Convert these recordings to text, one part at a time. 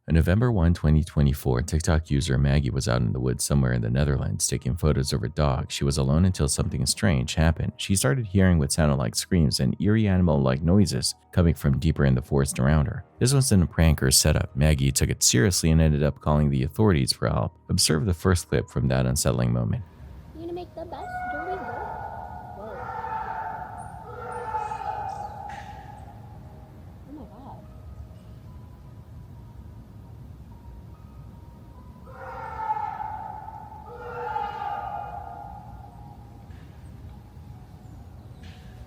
On November 1, 2024, TikTok user Maggie was out in the woods somewhere in the Netherlands taking photos of her dog. She was alone until something strange happened. She started hearing what sounded like screams and eerie animal-like noises coming from deeper in the forest around her. This wasn't a prank or setup. Maggie took it seriously and ended up calling the authorities for help. Observe the first clip from that unsettling moment. You're gonna make the best dirty work. Whoa. Oh my god.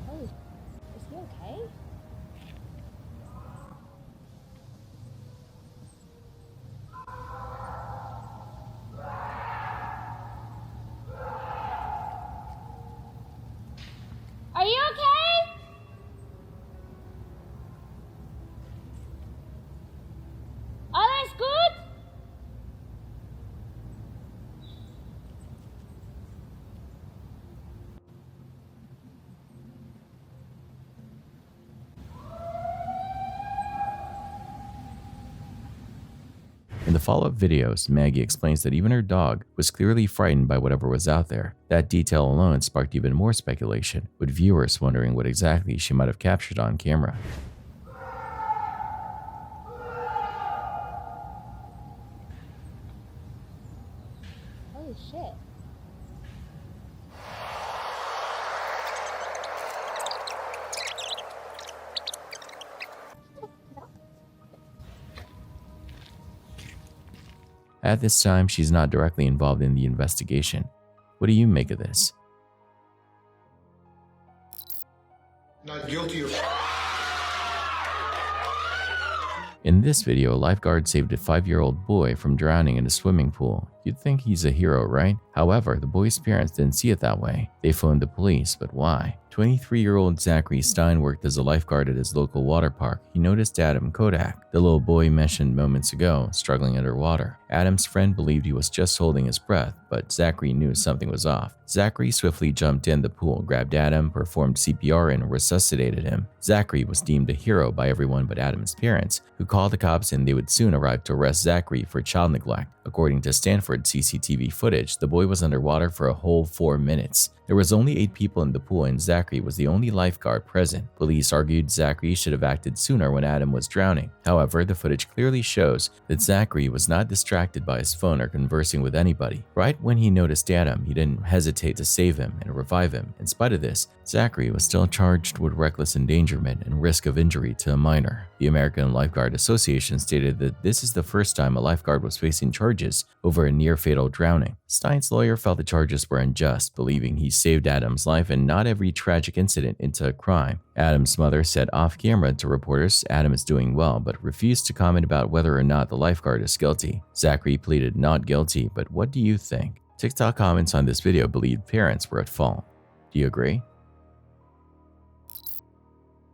Oh, is he okay? Are you okay? Alles gut? In the follow-up videos, Maggie explains that even her dog was clearly frightened by whatever was out there. That detail alone sparked even more speculation, with viewers wondering what exactly she might have captured on camera. Holy shit. At this time, she's not directly involved in the investigation. What do you make of this? Not guilty of... In this video, a lifeguard saved a 5-year-old boy from drowning in a swimming pool. You'd think he's a hero, right? However, the boy's parents didn't see it that way. They phoned the police, but why? 23-year-old Zachary Stein worked as a lifeguard at his local water park. He noticed Adam Kodak, the little boy mentioned moments ago, struggling underwater. Adam's friend believed he was just holding his breath, but Zachary knew something was off. Zachary swiftly jumped in the pool, grabbed Adam, performed CPR, and resuscitated him. Zachary was deemed a hero by everyone but Adam's parents, who called the cops, and they would soon arrive to arrest Zachary for child neglect. According to Stanford CCTV footage, the boy was underwater for a whole 4 minutes. There was only 8 people in the pool and Zachary was the only lifeguard present. Police argued Zachary should have acted sooner when Adam was drowning. However, the footage clearly shows that Zachary was not distracted by his phone or conversing with anybody. Right when he noticed Adam, he didn't hesitate to save him and revive him. In spite of this, Zachary was still charged with reckless endangerment and risk of injury to a minor. The American Lifeguard Association stated that this is the first time a lifeguard was facing charges over a near-fatal drowning. Stein's lawyer felt the charges were unjust, believing he saved Adam's life and not every tragic incident into a crime. Adam's mother said off-camera to reporters Adam is doing well, but refused to comment about whether or not the lifeguard is guilty. Zachary pleaded not guilty, but what do you think? TikTok comments on this video believed parents were at fault. Do you agree?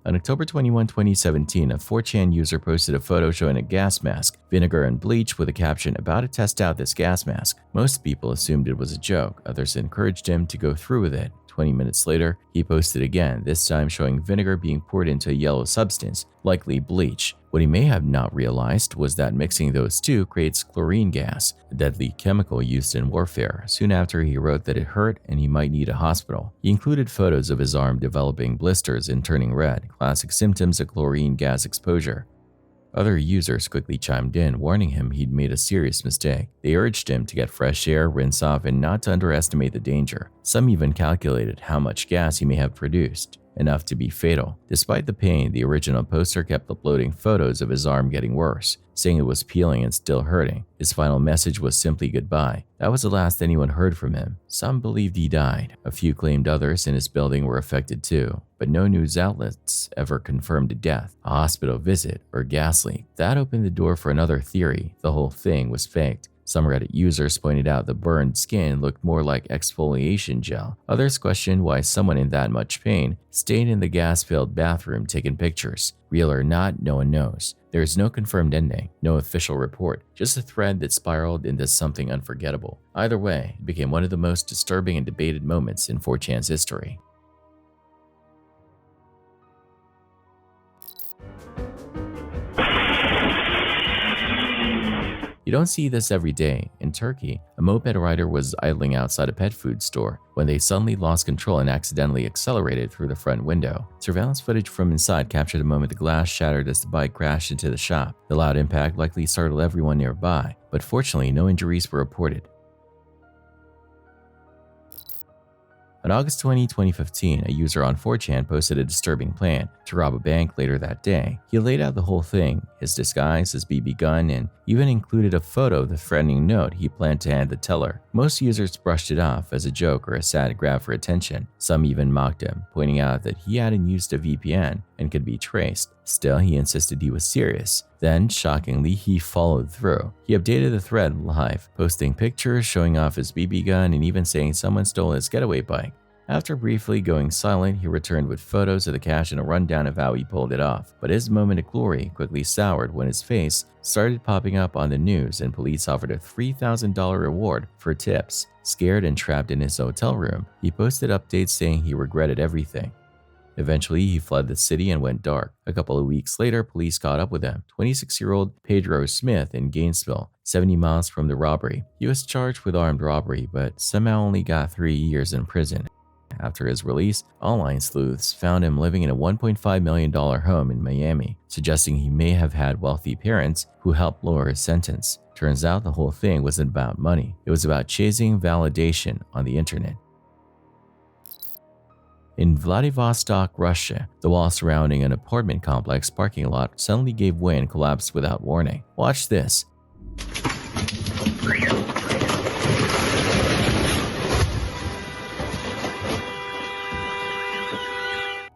On October 21, 2017, a 4chan user posted a photo showing a gas mask, vinegar, and bleach with a caption about to test out this gas mask. Most people assumed it was a joke. Others encouraged him to go through with it. 20 minutes later, he posted again, this time showing vinegar being poured into a yellow substance, likely bleach. What he may have not realized was that mixing those two creates chlorine gas, a deadly chemical used in warfare. Soon after, he wrote that it hurt and he might need a hospital. He included photos of his arm developing blisters and turning red, classic symptoms of chlorine gas exposure. Other users quickly chimed in, warning him he'd made a serious mistake. They urged him to get fresh air, rinse off, and not to underestimate the danger. Some even calculated how much gas he may have produced, enough to be fatal. Despite the pain, the original poster kept uploading photos of his arm getting worse, saying it was peeling and still hurting. His final message was simply goodbye. That was the last anyone heard from him. Some believed he died. A few claimed others in his building were affected too, but no news outlets ever confirmed a death, a hospital visit, or gas leak. That opened the door for another theory. The whole thing was faked. Some Reddit users pointed out the burned skin looked more like exfoliation gel. Others questioned why someone in that much pain stayed in the gas-filled bathroom taking pictures. Real or not, no one knows. There is no confirmed ending, no official report, just a thread that spiraled into something unforgettable. Either way, it became one of the most disturbing and debated moments in 4chan's history. You don't see this every day. In Turkey, a moped rider was idling outside a pet food store when they suddenly lost control and accidentally accelerated through the front window. Surveillance footage from inside captured the moment the glass shattered as the bike crashed into the shop. The loud impact likely startled everyone nearby, but fortunately no injuries were reported. On August 20, 2015, a user on 4chan posted a disturbing plan to rob a bank later that day. He laid out the whole thing, his disguise, his BB gun, and even included a photo of the threatening note he planned to hand the teller. Most users brushed it off as a joke or a sad grab for attention. Some even mocked him, pointing out that he hadn't used a VPN and could be traced. Still, he insisted he was serious. Then, shockingly, he followed through. He updated the thread live, posting pictures showing off his BB gun and even saying someone stole his getaway bike. After briefly going silent, he returned with photos of the cash and a rundown of how he pulled it off. But his moment of glory quickly soured when his face started popping up on the news and police offered a $3,000 reward for tips. Scared and trapped in his hotel room, he posted updates saying he regretted everything. Eventually, he fled the city and went dark. A couple of weeks later, police caught up with him, 26-year-old Pedro Smith in Gainesville, 70 miles from the robbery. He was charged with armed robbery, but somehow only got 3 years in prison. After his release, online sleuths found him living in a $1.5 million home in Miami, suggesting he may have had wealthy parents who helped lower his sentence. Turns out the whole thing wasn't about money. It was about chasing validation on the internet. In Vladivostok, Russia, the wall surrounding an apartment complex parking lot suddenly gave way and collapsed without warning. Watch this.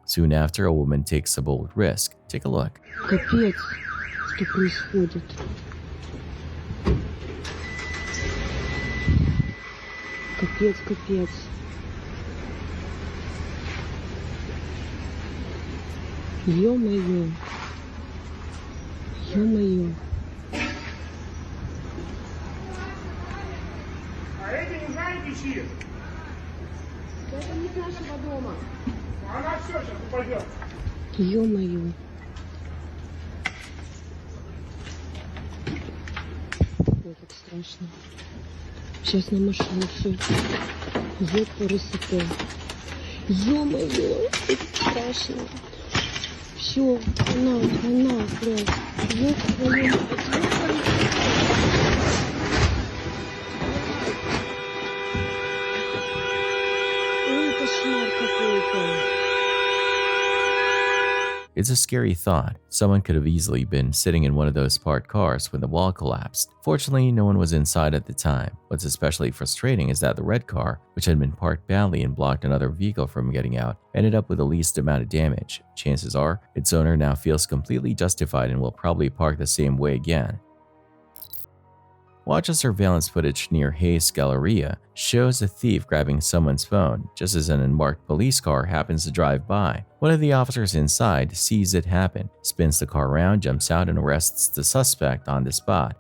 Soon after, a woman takes a bold risk. Take a look. Капец, что происходит. Капец, капец. Ё-моё. Ё-моё. А это не знаете чьи? Это не с нашего дома. Она все сейчас упадет. Ё-моё. Ой, как страшно. Сейчас на машину все. Ёпарасоте. Ё-моё, страшно. Все, она, блядь. Ёп твою мать. Ой, кошмар какой-то. It's a scary thought. Someone could have easily been sitting in one of those parked cars when the wall collapsed. Fortunately, no one was inside at the time. What's especially frustrating is that the red car, which had been parked badly and blocked another vehicle from getting out, ended up with the least amount of damage. Chances are, its owner now feels completely justified and will probably park the same way again. Watch as surveillance footage near Hayes Galleria shows a thief grabbing someone's phone just as an unmarked police car happens to drive by. One of the officers inside sees it happen, spins the car around, jumps out, and arrests the suspect on the spot.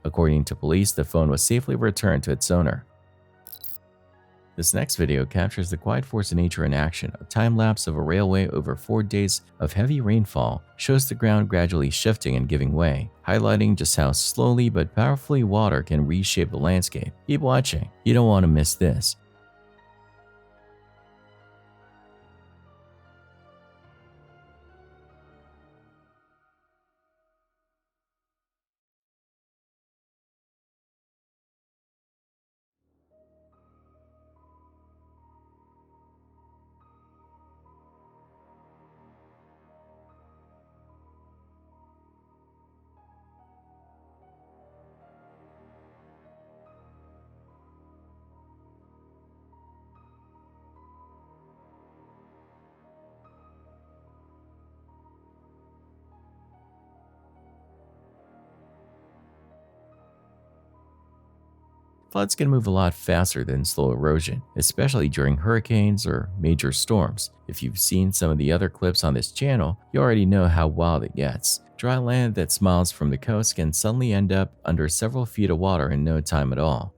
According to police, the phone was safely returned to its owner. This next video captures the quiet force of nature in action. A time-lapse of a railway over 4 days of heavy rainfall shows the ground gradually shifting and giving way, highlighting just how slowly but powerfully water can reshape the landscape. Keep watching. You don't want to miss this. floods can move a lot faster than slow erosion, especially during hurricanes or major storms. If you've seen some of the other clips on this channel, you already know how wild it gets. Dry land that smiles from the coast can suddenly end up under several feet of water in no time at all.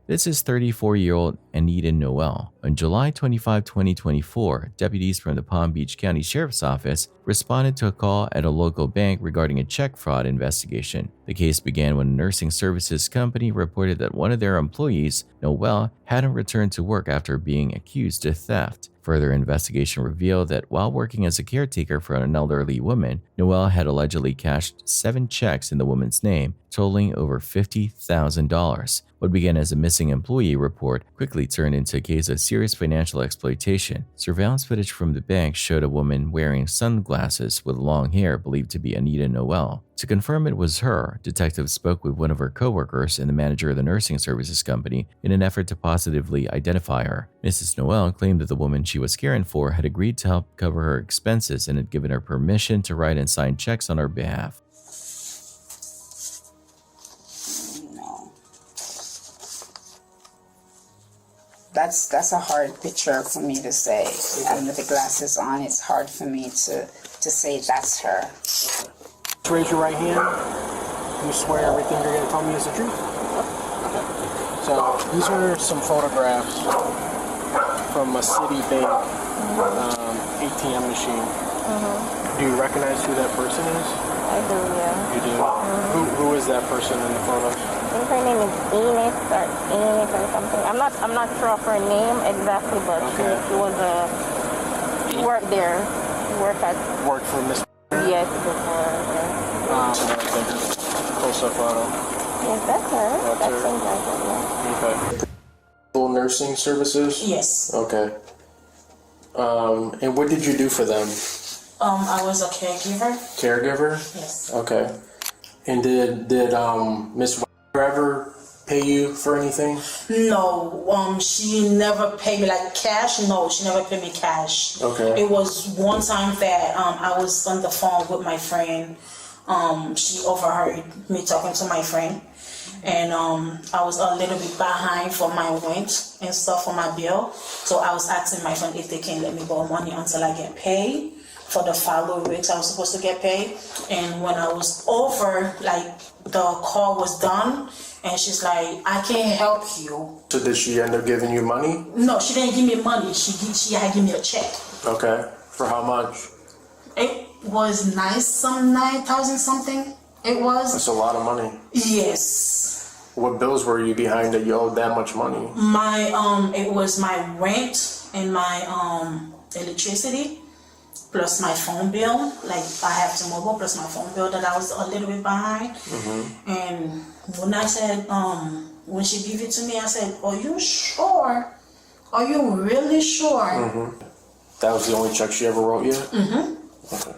This is 34-year-old Anita Noel. On July 25, 2024, deputies from the Palm Beach County Sheriff's Office responded to a call at a local bank regarding a check fraud investigation. The case began when a nursing services company reported that one of their employees, Noel, hadn't returned to work after being accused of theft. Further investigation revealed that while working as a caretaker for an elderly woman, Noel had allegedly cashed 7 checks in the woman's name, totaling over $50,000. What began as a missing employee report quickly turned into a case of serious financial exploitation. Surveillance footage from the bank showed a woman wearing sunglasses with long hair believed to be Anita Noel. To confirm it was her, detectives spoke with one of her coworkers and the manager of the nursing services company in an effort to positively identify her. Mrs. Noel claimed that the woman she was caring for had agreed to help cover her expenses and had given her permission to write and sign checks on her behalf. That's a hard picture for me to say. And with the glasses on, it's hard for me to say that's her. Raise your right hand. You swear everything you're going to tell me is the truth? So these are some photographs from a Citibank ATM machine. Do you recognize who that person is? I do, yeah. You do? Who is that person in the photos? I think her name is Ines or something. I'm not sure of her name exactly, but she was she worked there. Worked for Miss. Yes, before. Yeah. Close-up photo. Yes, that's her. That's her. Seems like it, yeah. Okay. Full nursing services? Yes. Okay. And what did you do for them? I was a caregiver. Caregiver? Yes. Okay. And did Miss ever pay you for anything? No. She never paid me like cash. No, she never paid me cash. Okay. It was one time that I was on the phone with my friend. She overheard me talking to my friend, and I was a little bit behind for my rent and stuff for my bill. So I was asking my friend if they can let me borrow money until I get paid for the following weeks I was supposed to get paid. And when I was over, like the call was done, and she's like, I can't help you. So did she end up giving you money? No, she didn't give me money. She had given me a check. Okay. For how much? It was 9,000 something. It was. That's a lot of money. Yes. What bills were you behind that you owed that much money? It was my rent and my electricity, plus my phone bill. Like I have T-Mobile, plus my phone bill that I was a little bit behind. And when I said, when she gave it to me, I said, "Are you sure? Are you really sure?" That was the only check she ever wrote you? Okay.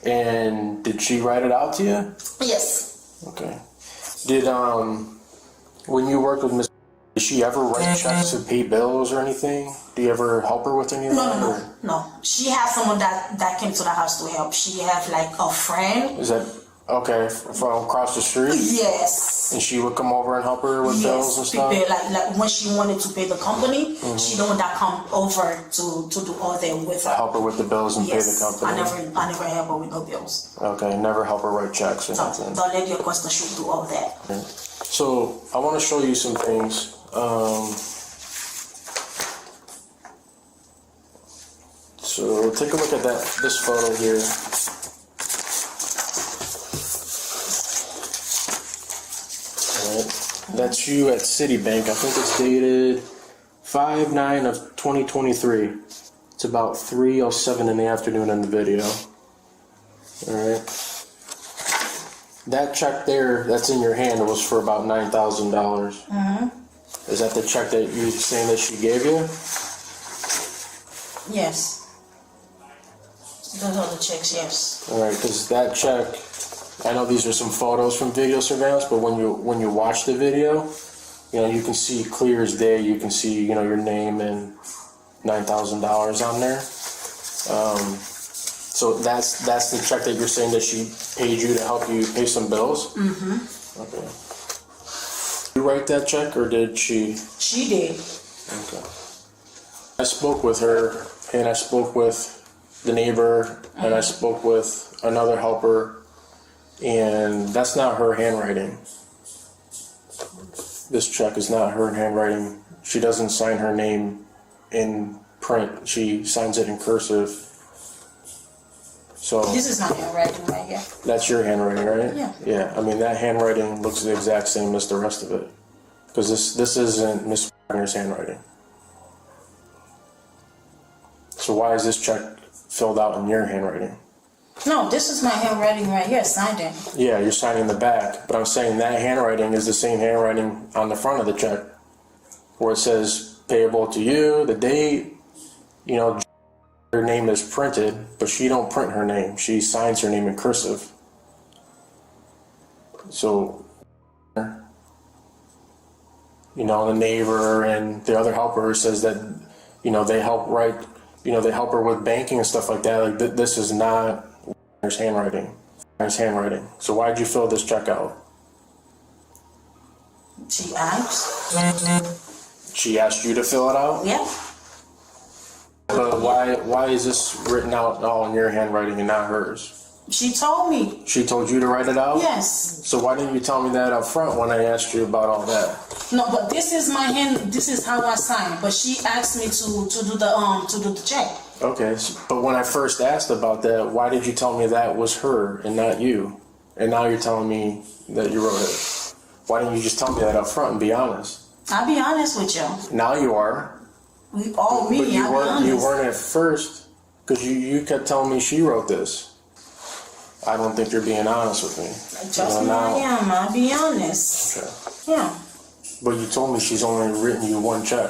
And did she write it out to you? Yes. Okay. Did when you worked with Miss, did she ever write checks to pay bills or anything? Do you ever help her with anything? No. She had someone that came to the house to help. She had like a friend. Is that okay from across the street? Yes. And she would come over and help her with bills and stuff? Like when she wanted to pay the company, she the one that come over to do all that with her. Help her with the bills and pay the company? I never help her with no bills. Okay, never help her write checks or anything? Don't let your customer should do all that. So I want to show you some things. So take a look at this photo here. That's you at Citibank. I think it's dated 5/9 of 2023. It's about 3:07 in the afternoon in the video. Alright. That check there that's in your hand was for about $9,000. Is that the check that you're saying that she gave you? Yes. Those are the checks, yes. Alright, because that check, I know these are some photos from video surveillance, but when you watch the video, you can see clear as day. You can see your name and $9,000 on there. So that's the check that you're saying that she paid you to help you pay some bills. Okay. You write that check, or did she? She did. Okay. I spoke with her, and I spoke with the neighbor, and I spoke with another helper, and that's not her handwriting. This check is not her handwriting. She doesn't sign her name in print. She signs it in cursive. So This is my handwriting right here. that's your handwriting, right? Yeah. Yeah. I mean, that handwriting looks the exact same as the rest of it, because this isn't Miss Wagner's handwriting. So why is this check filled out in your handwriting? No, this is my handwriting right here, signed in. Yeah, you're signing the back, but I'm saying that handwriting is the same handwriting on the front of the check, where it says payable to you, the date, you know, her name is printed, but she don't print her name. She signs her name in cursive. So, you know, the neighbor and the other helper says that, you know, they help write, you know, they help her with banking and stuff like that. Like, this is not her handwriting. So why'd you fill this check out? She asked. She asked you to fill it out? Yeah. But why is this written out all in your handwriting and not hers? She told me. She told you to write it out? Yes. So why didn't you tell me that up front when I asked you about all that? No, but this is my hand. This is how I sign. But she asked me to do the check. Okay, but when I first asked about that, why did you tell me that was her and not you? And now you're telling me that you wrote it. Why didn't you just tell me that up front and be honest? I'll be honest with you. Now you are. But But you you weren't at first, because you kept telling me she wrote this. I don't think you're being honest with me. Trust me, I am. I'll be honest. Okay. Yeah. But you told me she's only written you one check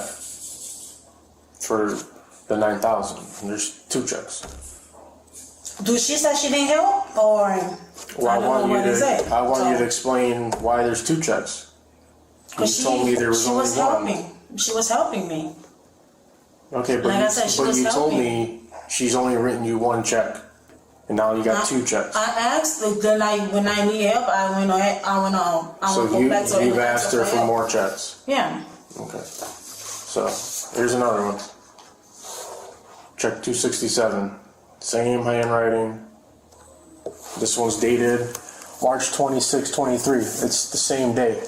for the $9,000. And there's two checks. Do she say she didn't help, or Well, I want you to explain why there's two checks. You told me there was only one. She was helping me. Okay, but Like I said, she was you told helping. me she's only written you one check, and now you got two checks. I asked, then when I need help, I went go back to her. You've asked her for more checks. Yeah. Okay. So here's another one. Check 267. Same handwriting. This one's dated March 26, 23. It's the same day.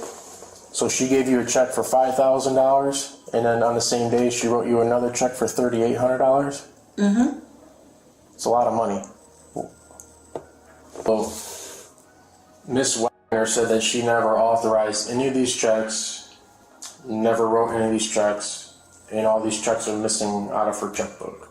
So she gave you a check for $5,000, and then on the same day she wrote you another check for $3,800. Mm-hmm. It's a lot of money. Well, Miss Wagner said that she never authorized any of these checks, never wrote any of these checks, and all these checks are missing out of her checkbook.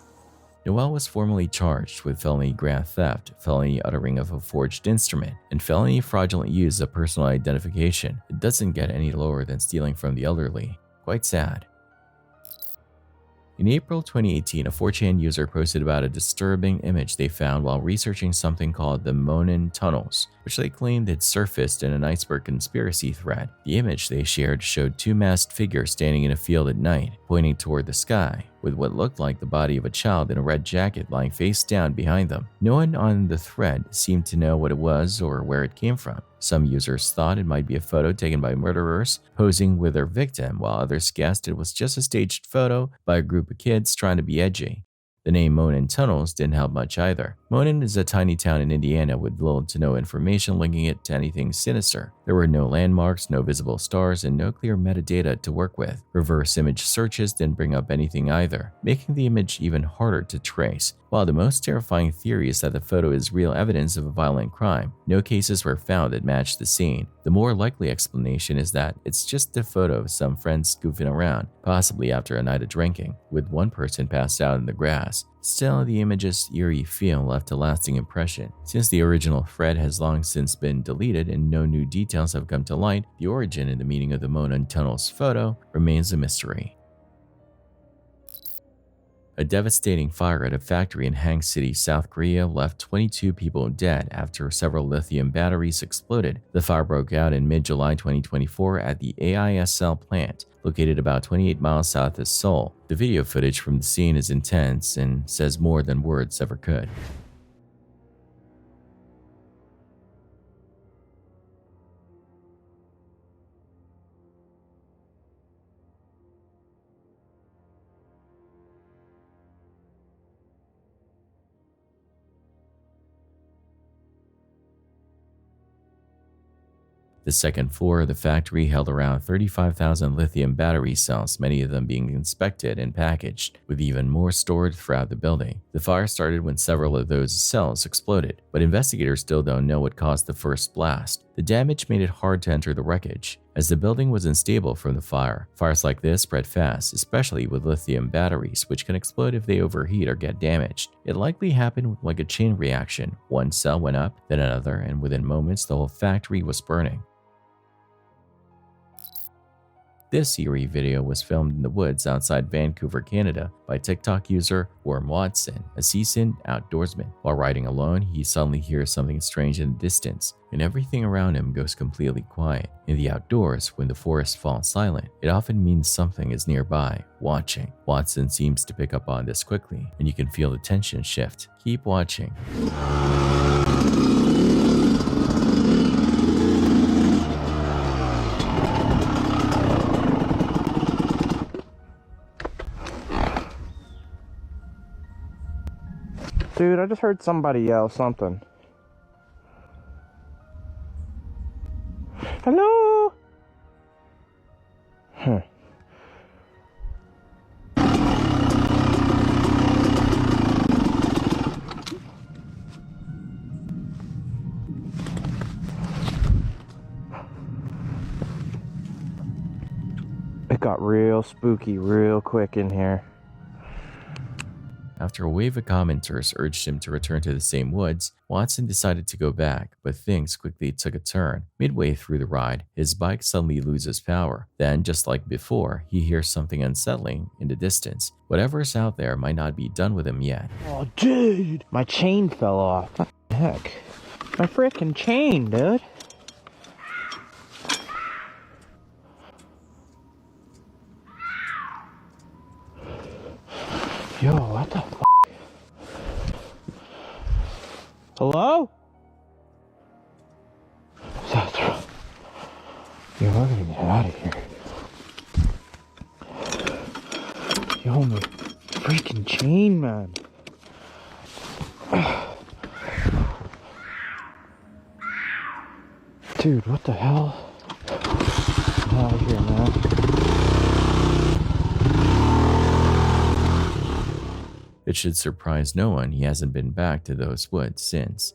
Noel was formally charged with felony grand theft, felony uttering of a forged instrument, and felony fraudulent use of personal identification. It doesn't get any lower than stealing from the elderly. Quite sad. In April 2018, a 4chan user posted about a disturbing image they found while researching something called the MYUU tunnels, which they claimed had surfaced in an iceberg conspiracy thread. The image they shared showed two masked figures standing in a field at night, pointing toward the sky, with what looked like the body of a child in a red jacket lying face down behind them. No one on the thread seemed to know what it was or where it came from. Some users thought it might be a photo taken by murderers posing with their victim, while others guessed it was just a staged photo by a group of kids trying to be edgy. The name MYUU Tunnels didn't help much either. MYUU is a tiny town in Indiana with little to no information linking it to anything sinister. There were no landmarks, no visible stars, and no clear metadata to work with. Reverse image searches didn't bring up anything either, making the image even harder to trace. While the most terrifying theory is that the photo is real evidence of a violent crime, no cases were found that matched the scene. The more likely explanation is that it's just a photo of some friends goofing around, possibly after a night of drinking, with one person passed out in the grass. Still, the image's eerie feel left a lasting impression. Since the original thread has long since been deleted and no new details have come to light, the origin and the meaning of the MYUU Tunnels photo remains a mystery. A devastating fire at a factory in Hang City, South Korea left 22 people dead after several lithium batteries exploded. The fire broke out in mid-July 2024 at the AISL plant, located about 28 miles south of Seoul. The video footage from the scene is intense and says more than words ever could. The second floor of the factory held around 35,000 lithium battery cells, many of them being inspected and packaged, with even more stored throughout the building. The fire started when several of those cells exploded, but investigators still don't know what caused the first blast. The damage made it hard to enter the wreckage, as the building was unstable from the fire. Fires like this spread fast, especially with lithium batteries, which can explode if they overheat or get damaged. It likely happened like a chain reaction. One cell went up, then another, and within moments the whole factory was burning. This eerie video was filmed in the woods outside Vancouver, Canada by TikTok user Worm Watson, a seasoned outdoorsman. While riding alone, he suddenly hears something strange in the distance, and everything around him goes completely quiet. In the outdoors, when the forest falls silent, it often means something is nearby, watching. Watson seems to pick up on this quickly, and you can feel the tension shift. Keep watching. Dude, I just heard somebody yell something. Hello? Huh. It got real spooky real quick in here. After a wave of commenters urged him to return to the same woods, Watson decided to go back, but things quickly took a turn. Midway through the ride, his bike suddenly loses power. Then, just like before, he hears something unsettling in the distance. Whatever's out there might not be done with him yet. Oh, dude! My chain fell off. What the heck? My frickin' chain, dude! Yo, what the f***? Hello? That's right. Yo, we're gonna get out of here. Yo, my freaking chain, man. Dude, what the hell? Get out of here, man. It should surprise no one he hasn't been back to those woods since.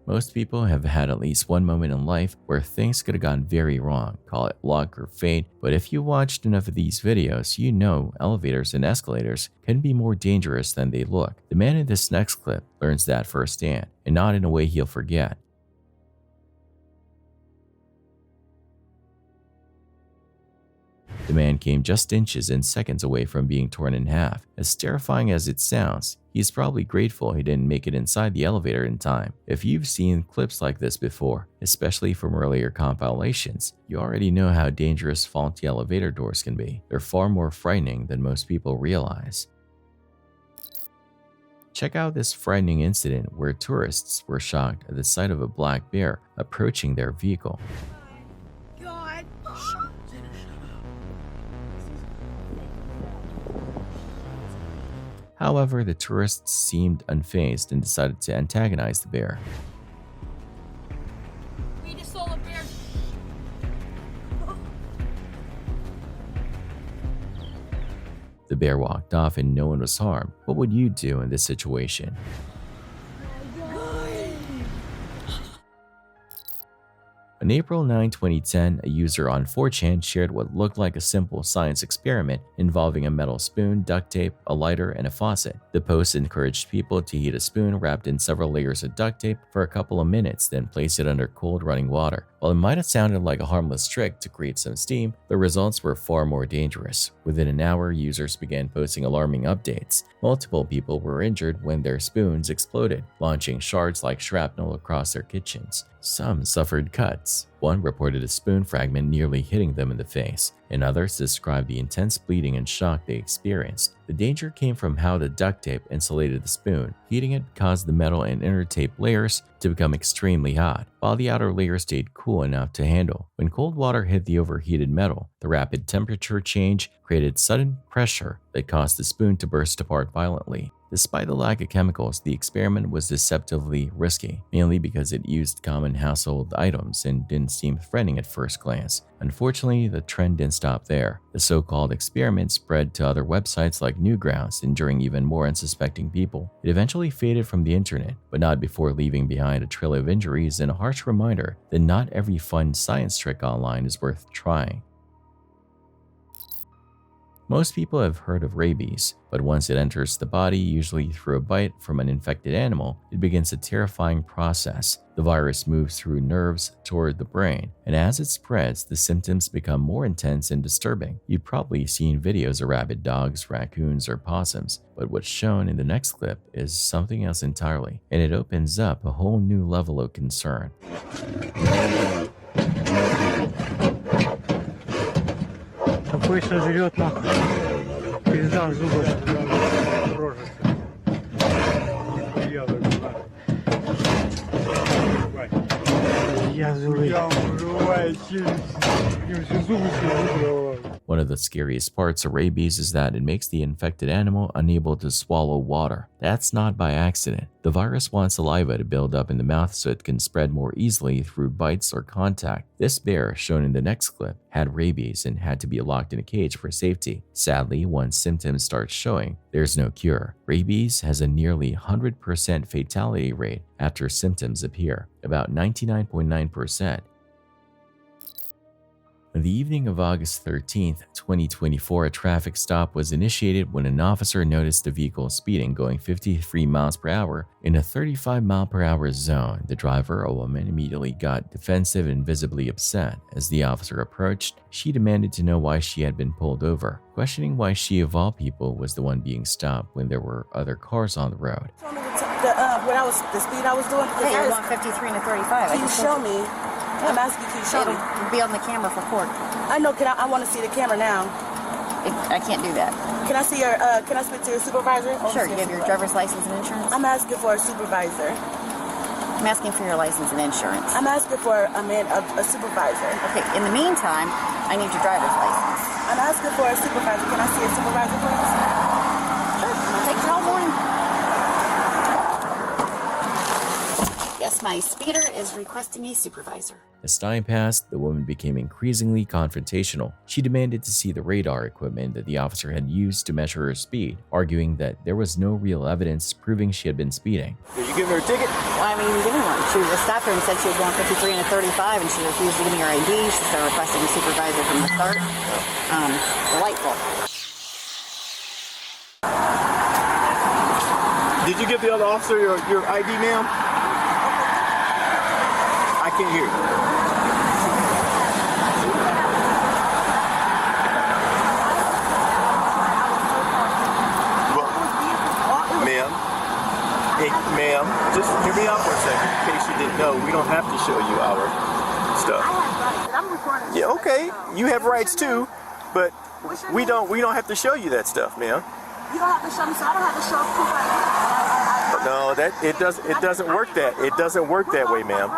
Most people have had at least one moment in life where things could have gone very wrong, call it luck or fate, but if you watched enough of these videos, you know elevators and escalators can be more dangerous than they look. The man in this next clip learns that firsthand, and not in a way he'll forget. The man came just inches and seconds away from being torn in half. As terrifying as it sounds, he's probably grateful he didn't make it inside the elevator in time. If you've seen clips like this before, especially from earlier compilations, you already know how dangerous faulty elevator doors can be. They're far more frightening than most people realize. Check out this frightening incident where tourists were shocked at the sight of a black bear approaching their vehicle. However, the tourists seemed unfazed and decided to antagonize the bear. We just saw a bear. The bear walked off and no one was harmed. What would you do in this situation? On April 9, 2010, a user on 4chan shared what looked like a simple science experiment involving a metal spoon, duct tape, a lighter, and a faucet. The post encouraged people to heat a spoon wrapped in several layers of duct tape for a couple of minutes, then place it under cold running water. While it might have sounded like a harmless trick to create some steam, the results were far more dangerous. Within an hour, users began posting alarming updates. Multiple people were injured when their spoons exploded, launching shards like shrapnel across their kitchens. Some suffered cuts. One reported a spoon fragment nearly hitting them in the face, and others described the intense bleeding and shock they experienced. The danger came from how the duct tape insulated the spoon. Heating it caused the metal and inner tape layers to become extremely hot, while the outer layer stayed cool enough to handle. When cold water hit the overheated metal, The rapid temperature change created sudden pressure that caused the spoon to burst apart violently. Despite the lack of chemicals, the experiment was deceptively risky, mainly because it used common household items and didn't seem threatening at first glance. Unfortunately, the trend didn't stop there. The so-called experiment spread to other websites like Newgrounds, injuring even more unsuspecting people. It eventually faded from the internet, but not before leaving behind a trail of injuries and a harsh reminder that not every fun science trick online is worth trying. Most people have heard of rabies, but once it enters the body, usually through a bite from an infected animal, it begins a terrifying process. The virus moves through nerves toward the brain, and as it spreads, the symptoms become more intense and disturbing. You've probably seen videos of rabid dogs, raccoons, or possums, but what's shown in the next clip is something else entirely, and it opens up a whole new level of concern. Такой сожрет нахуй. Пизда зубы. Рожица. Я вырываю. Я вырываю челюсть. Зубы себе вырываю. One of the scariest parts of rabies is that it makes the infected animal unable to swallow water. That's not by accident. The virus wants saliva to build up in the mouth so it can spread more easily through bites or contact. This bear, shown in the next clip, had rabies and had to be locked in a cage for safety. Sadly, once symptoms start showing, there's no cure. Rabies has a nearly 100% fatality rate after symptoms appear, about 99.9%. On the evening of August 13, 2024, a traffic stop was initiated when an officer noticed a vehicle speeding going 53 miles per hour in a 35 mile per hour zone. The driver, a woman, immediately got defensive and visibly upset. As the officer approached, she demanded to know why she had been pulled over, questioning why she of all people was the one being stopped when there were other cars on the road. The speed I was doing? Hey, I was on 53 and a 35. Can you show me? I'm asking, can you show me? It'll be on the camera for court. I know. I want to see the camera now. I can't do that. Can I see your? Can I speak to your supervisor? Sure. You have your driver's license and insurance? I'm asking for a supervisor. I'm asking for your license and insurance. I'm asking for a supervisor. Okay. In the meantime, I need your driver's license. I'm asking for a supervisor. Can I see a supervisor, please? Sure. It'll take you all morning. Yes, my speeder is requesting a supervisor. As time passed, the woman became increasingly confrontational. She demanded to see the radar equipment that the officer had used to measure her speed, arguing that there was no real evidence proving she had been speeding. Did you give her a ticket? Well, I mean, you didn't want. She stopped her and said she was going 53 and a 35, and she refused to give me her ID. She started requesting a supervisor from the start. Delightful. Did you give the other officer your ID, ma'am? I can't hear you. Ma'am, just hear me out for a second. In case you didn't know, we don't have to show you our stuff. Yeah, okay. You have rights too, but we don't have to show you that stuff, ma'am. You don't have to show me, so I don't have to show proof. No, it doesn't work that. It doesn't work that way, ma'am.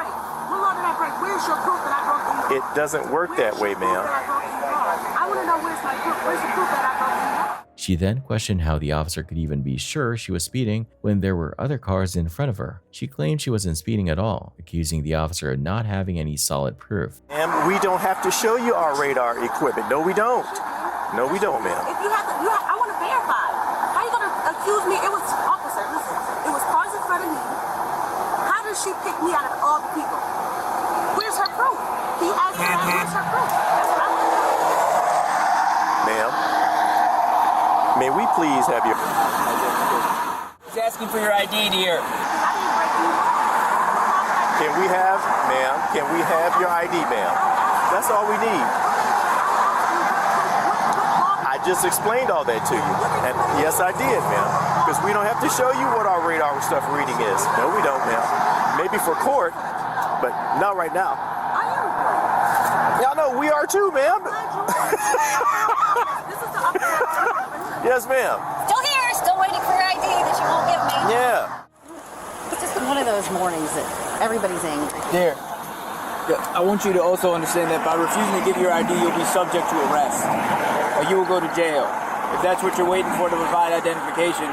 Where's your proof that I broke the law? It doesn't work that way, ma'am. I want to know where's my proof. Where's the proof that I broke the law? She then questioned how the officer could even be sure she was speeding when there were other cars in front of her. She claimed she wasn't speeding at all, accusing the officer of not having any solid proof. Ma'am, we don't have to show you our radar equipment. No, we don't. No, we don't, ma'am. If you have to, I want to verify. How are you going to accuse me? It was, officer, listen, it was cars in front of me. How does she pick me out of all the people? Where's her proof? Can you ask me where's her proof? That's what I want to know. Ma'am, may we please have your... He's asking for your ID, dear. Can we have, ma'am, can we have your ID, ma'am? That's all we need. I just explained all that to you. And yes, I did, ma'am. Because we don't have to show you what our radar stuff reading is. No, we don't, ma'am. Maybe for court, but not right now. Y'all know we are too, ma'am. Yes, ma'am. Still here, still waiting for your ID that you won't give me. Yeah. It's just been one of those mornings that everybody's angry. There. I want you to also understand that by refusing to give your ID, you'll be subject to arrest. Or you will go to jail. If that's what you're waiting for to provide identification,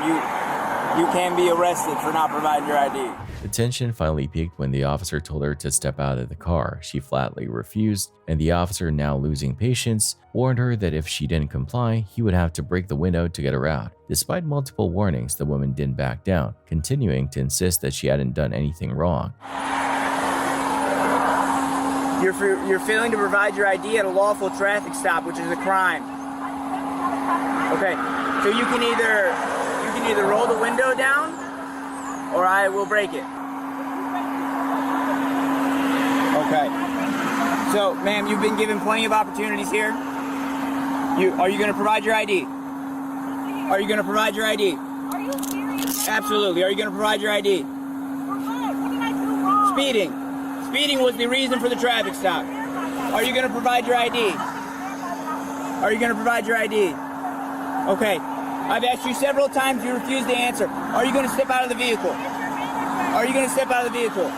you can be arrested for not providing your ID. The tension finally peaked when the officer told her to step out of the car. She flatly refused, and the officer, now losing patience, warned her that if she didn't comply, he would have to break the window to get her out. Despite multiple warnings, the woman didn't back down, continuing to insist that she hadn't done anything wrong. You're failing to provide your ID at a lawful traffic stop, which is a crime. Okay, so you can either roll the window down, or I will break it. Okay. So, ma'am, you've been given plenty of opportunities here. Are you going to provide your ID? Are you going to provide your ID? Are you serious? Absolutely. Are you going to provide your ID? For what? What did I do wrong? Speeding. Speeding was the reason for the traffic stop. Are you going to provide your ID? Are you going to provide your ID? Okay. I've asked you several times, you refuse to answer. Are you going to step out of the vehicle? Are you going to step out of the vehicle?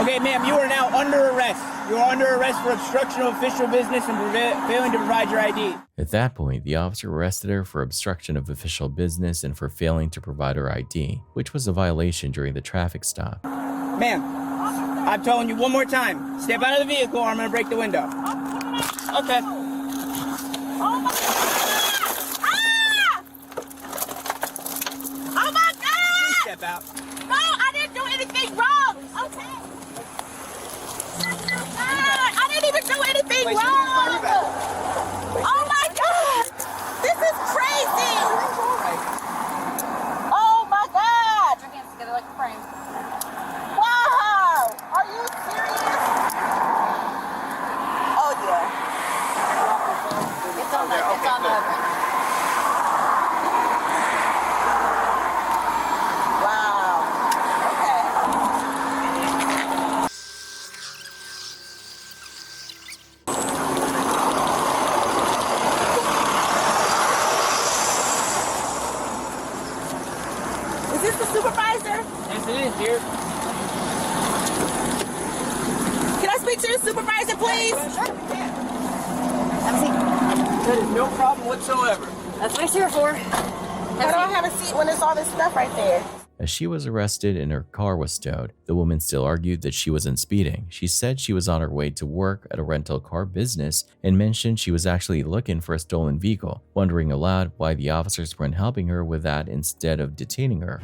Okay, ma'am, you are now under arrest. You are under arrest for obstruction of official business and failing to provide your ID. At that point, the officer arrested her for obstruction of official business and for failing to provide her ID, which was a violation during the traffic stop. Ma'am, I'm telling you one more time. Step out of the vehicle or I'm going to break the window. Okay. Oh my God! Step out. No, I didn't do anything wrong. Okay. I didn't even do anything wrong. Oh my God! This is crazy. Oh my God! Put your hands together like a frame. Wow! Are you serious? Oh yeah. It's on the. It's on the. Wow. Okay. Is this the supervisor? Yes, it is, dear. Can I speak to the supervisor, please? That is no problem whatsoever. That's what it's here for. I don't have a seat when there's all this stuff right there. As she was arrested and her car was towed, the woman still argued that she wasn't speeding. She said she was on her way to work at a rental car business and mentioned she was actually looking for a stolen vehicle, wondering aloud why the officers weren't helping her with that instead of detaining her.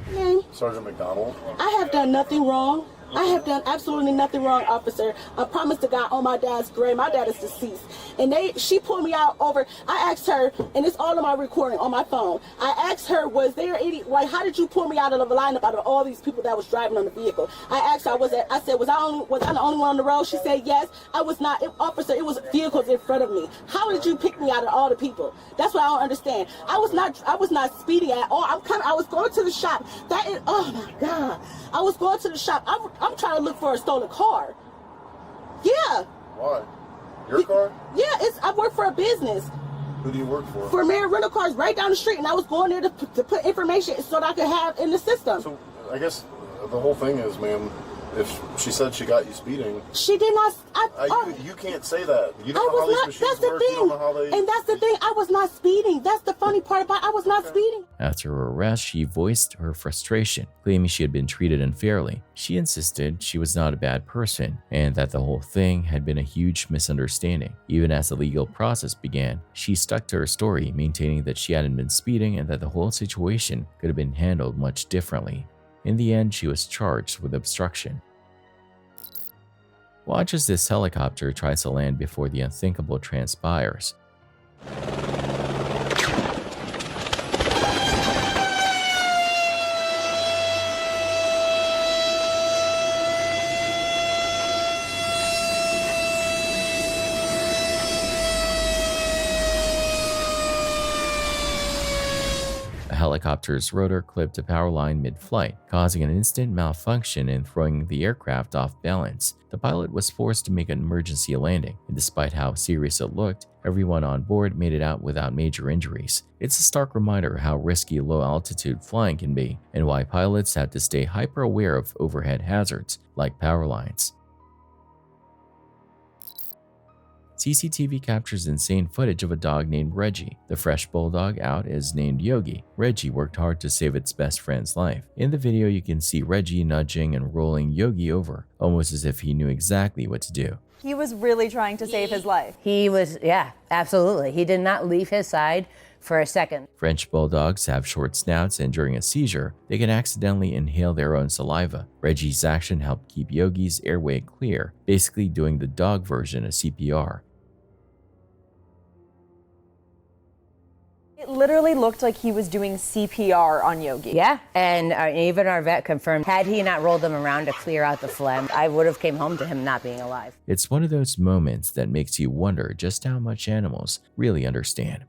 Sergeant McDonald. I have done nothing wrong. I have done absolutely nothing wrong, officer. I promise to God on my dad's grave. My dad is deceased. And she pulled me out over. I asked her, and it's all in my recording on my phone. I asked her, was there any, like, how did you pull me out of the lineup out of all these people that was driving on the vehicle? I asked her, I said, was I the only one on the road? She said, yes. I was not. Officer, it was vehicles in front of me. How did you pick me out of all the people? That's what I don't understand. I was not speeding at all. I was going to the shop. Oh my God. I was going to the shop. I'm trying to look for a stolen car. Yeah. Why? Your car? Yeah, I work for a business. Who do you work for? For Mary Rental Cars right down the street, and I was going there to put information so that I could have in the system. So I guess the whole thing is, ma'am, if she said she got you speeding, she did not. You can't say that. You don't I know was how these not. machines That's the work. You don't know how thing. they. And that's the thing. I was not speeding. That's the funny part about. I was not speeding. After her arrest, she voiced her frustration, claiming she had been treated unfairly. She insisted she was not a bad person and that the whole thing had been a huge misunderstanding. Even as the legal process began, she stuck to her story, maintaining that she hadn't been speeding and that the whole situation could have been handled much differently. In the end, she was charged with obstruction. Watch as this helicopter tries to land before the unthinkable transpires. A helicopter's rotor clipped a power line mid-flight, causing an instant malfunction and throwing the aircraft off balance. The pilot was forced to make an emergency landing, and despite how serious it looked, everyone on board made it out without major injuries. It's a stark reminder how risky low-altitude flying can be, and why pilots have to stay hyper-aware of overhead hazards like power lines. CCTV captures insane footage of a dog named Reggie. The fresh bulldog out is named Yogi. Reggie worked hard to save its best friend's life. In the video, you can see Reggie nudging and rolling Yogi over, almost as if he knew exactly what to do. He was really trying to save his life. He was, yeah, absolutely. He did not leave his side for a second. French bulldogs have short snouts, and during a seizure, they can accidentally inhale their own saliva. Reggie's action helped keep Yogi's airway clear, basically doing the dog version of CPR. It literally looked like he was doing CPR on Yogi. Yeah, and even our vet confirmed, had he not rolled them around to clear out the phlegm, I would have came home to him not being alive. It's one of those moments that makes you wonder just how much animals really understand.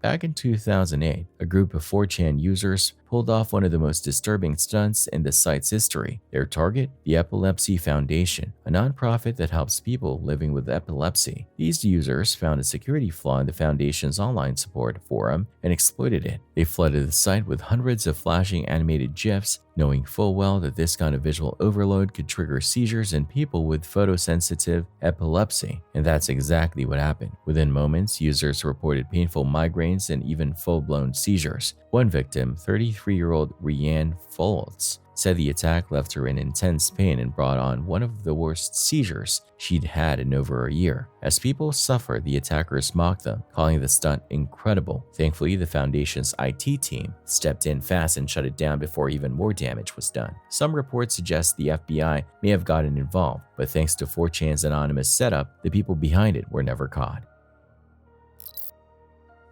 Back in 2008, a group of 4chan users pulled off one of the most disturbing stunts in the site's history. Their target? The Epilepsy Foundation, a nonprofit that helps people living with epilepsy. These users found a security flaw in the foundation's online support forum and exploited it. They flooded the site with hundreds of flashing animated GIFs, knowing full well that this kind of visual overload could trigger seizures in people with photosensitive epilepsy. And that's exactly what happened. Within moments, users reported painful migraines and even full-blown seizures. One victim, 33-year-old Rianne Foltz, said the attack left her in intense pain and brought on one of the worst seizures she'd had in over a year. As people suffered, the attackers mocked them, calling the stunt incredible. Thankfully, the foundation's IT team stepped in fast and shut it down before even more damage was done. Some reports suggest the FBI may have gotten involved, but thanks to 4chan's anonymous setup, the people behind it were never caught.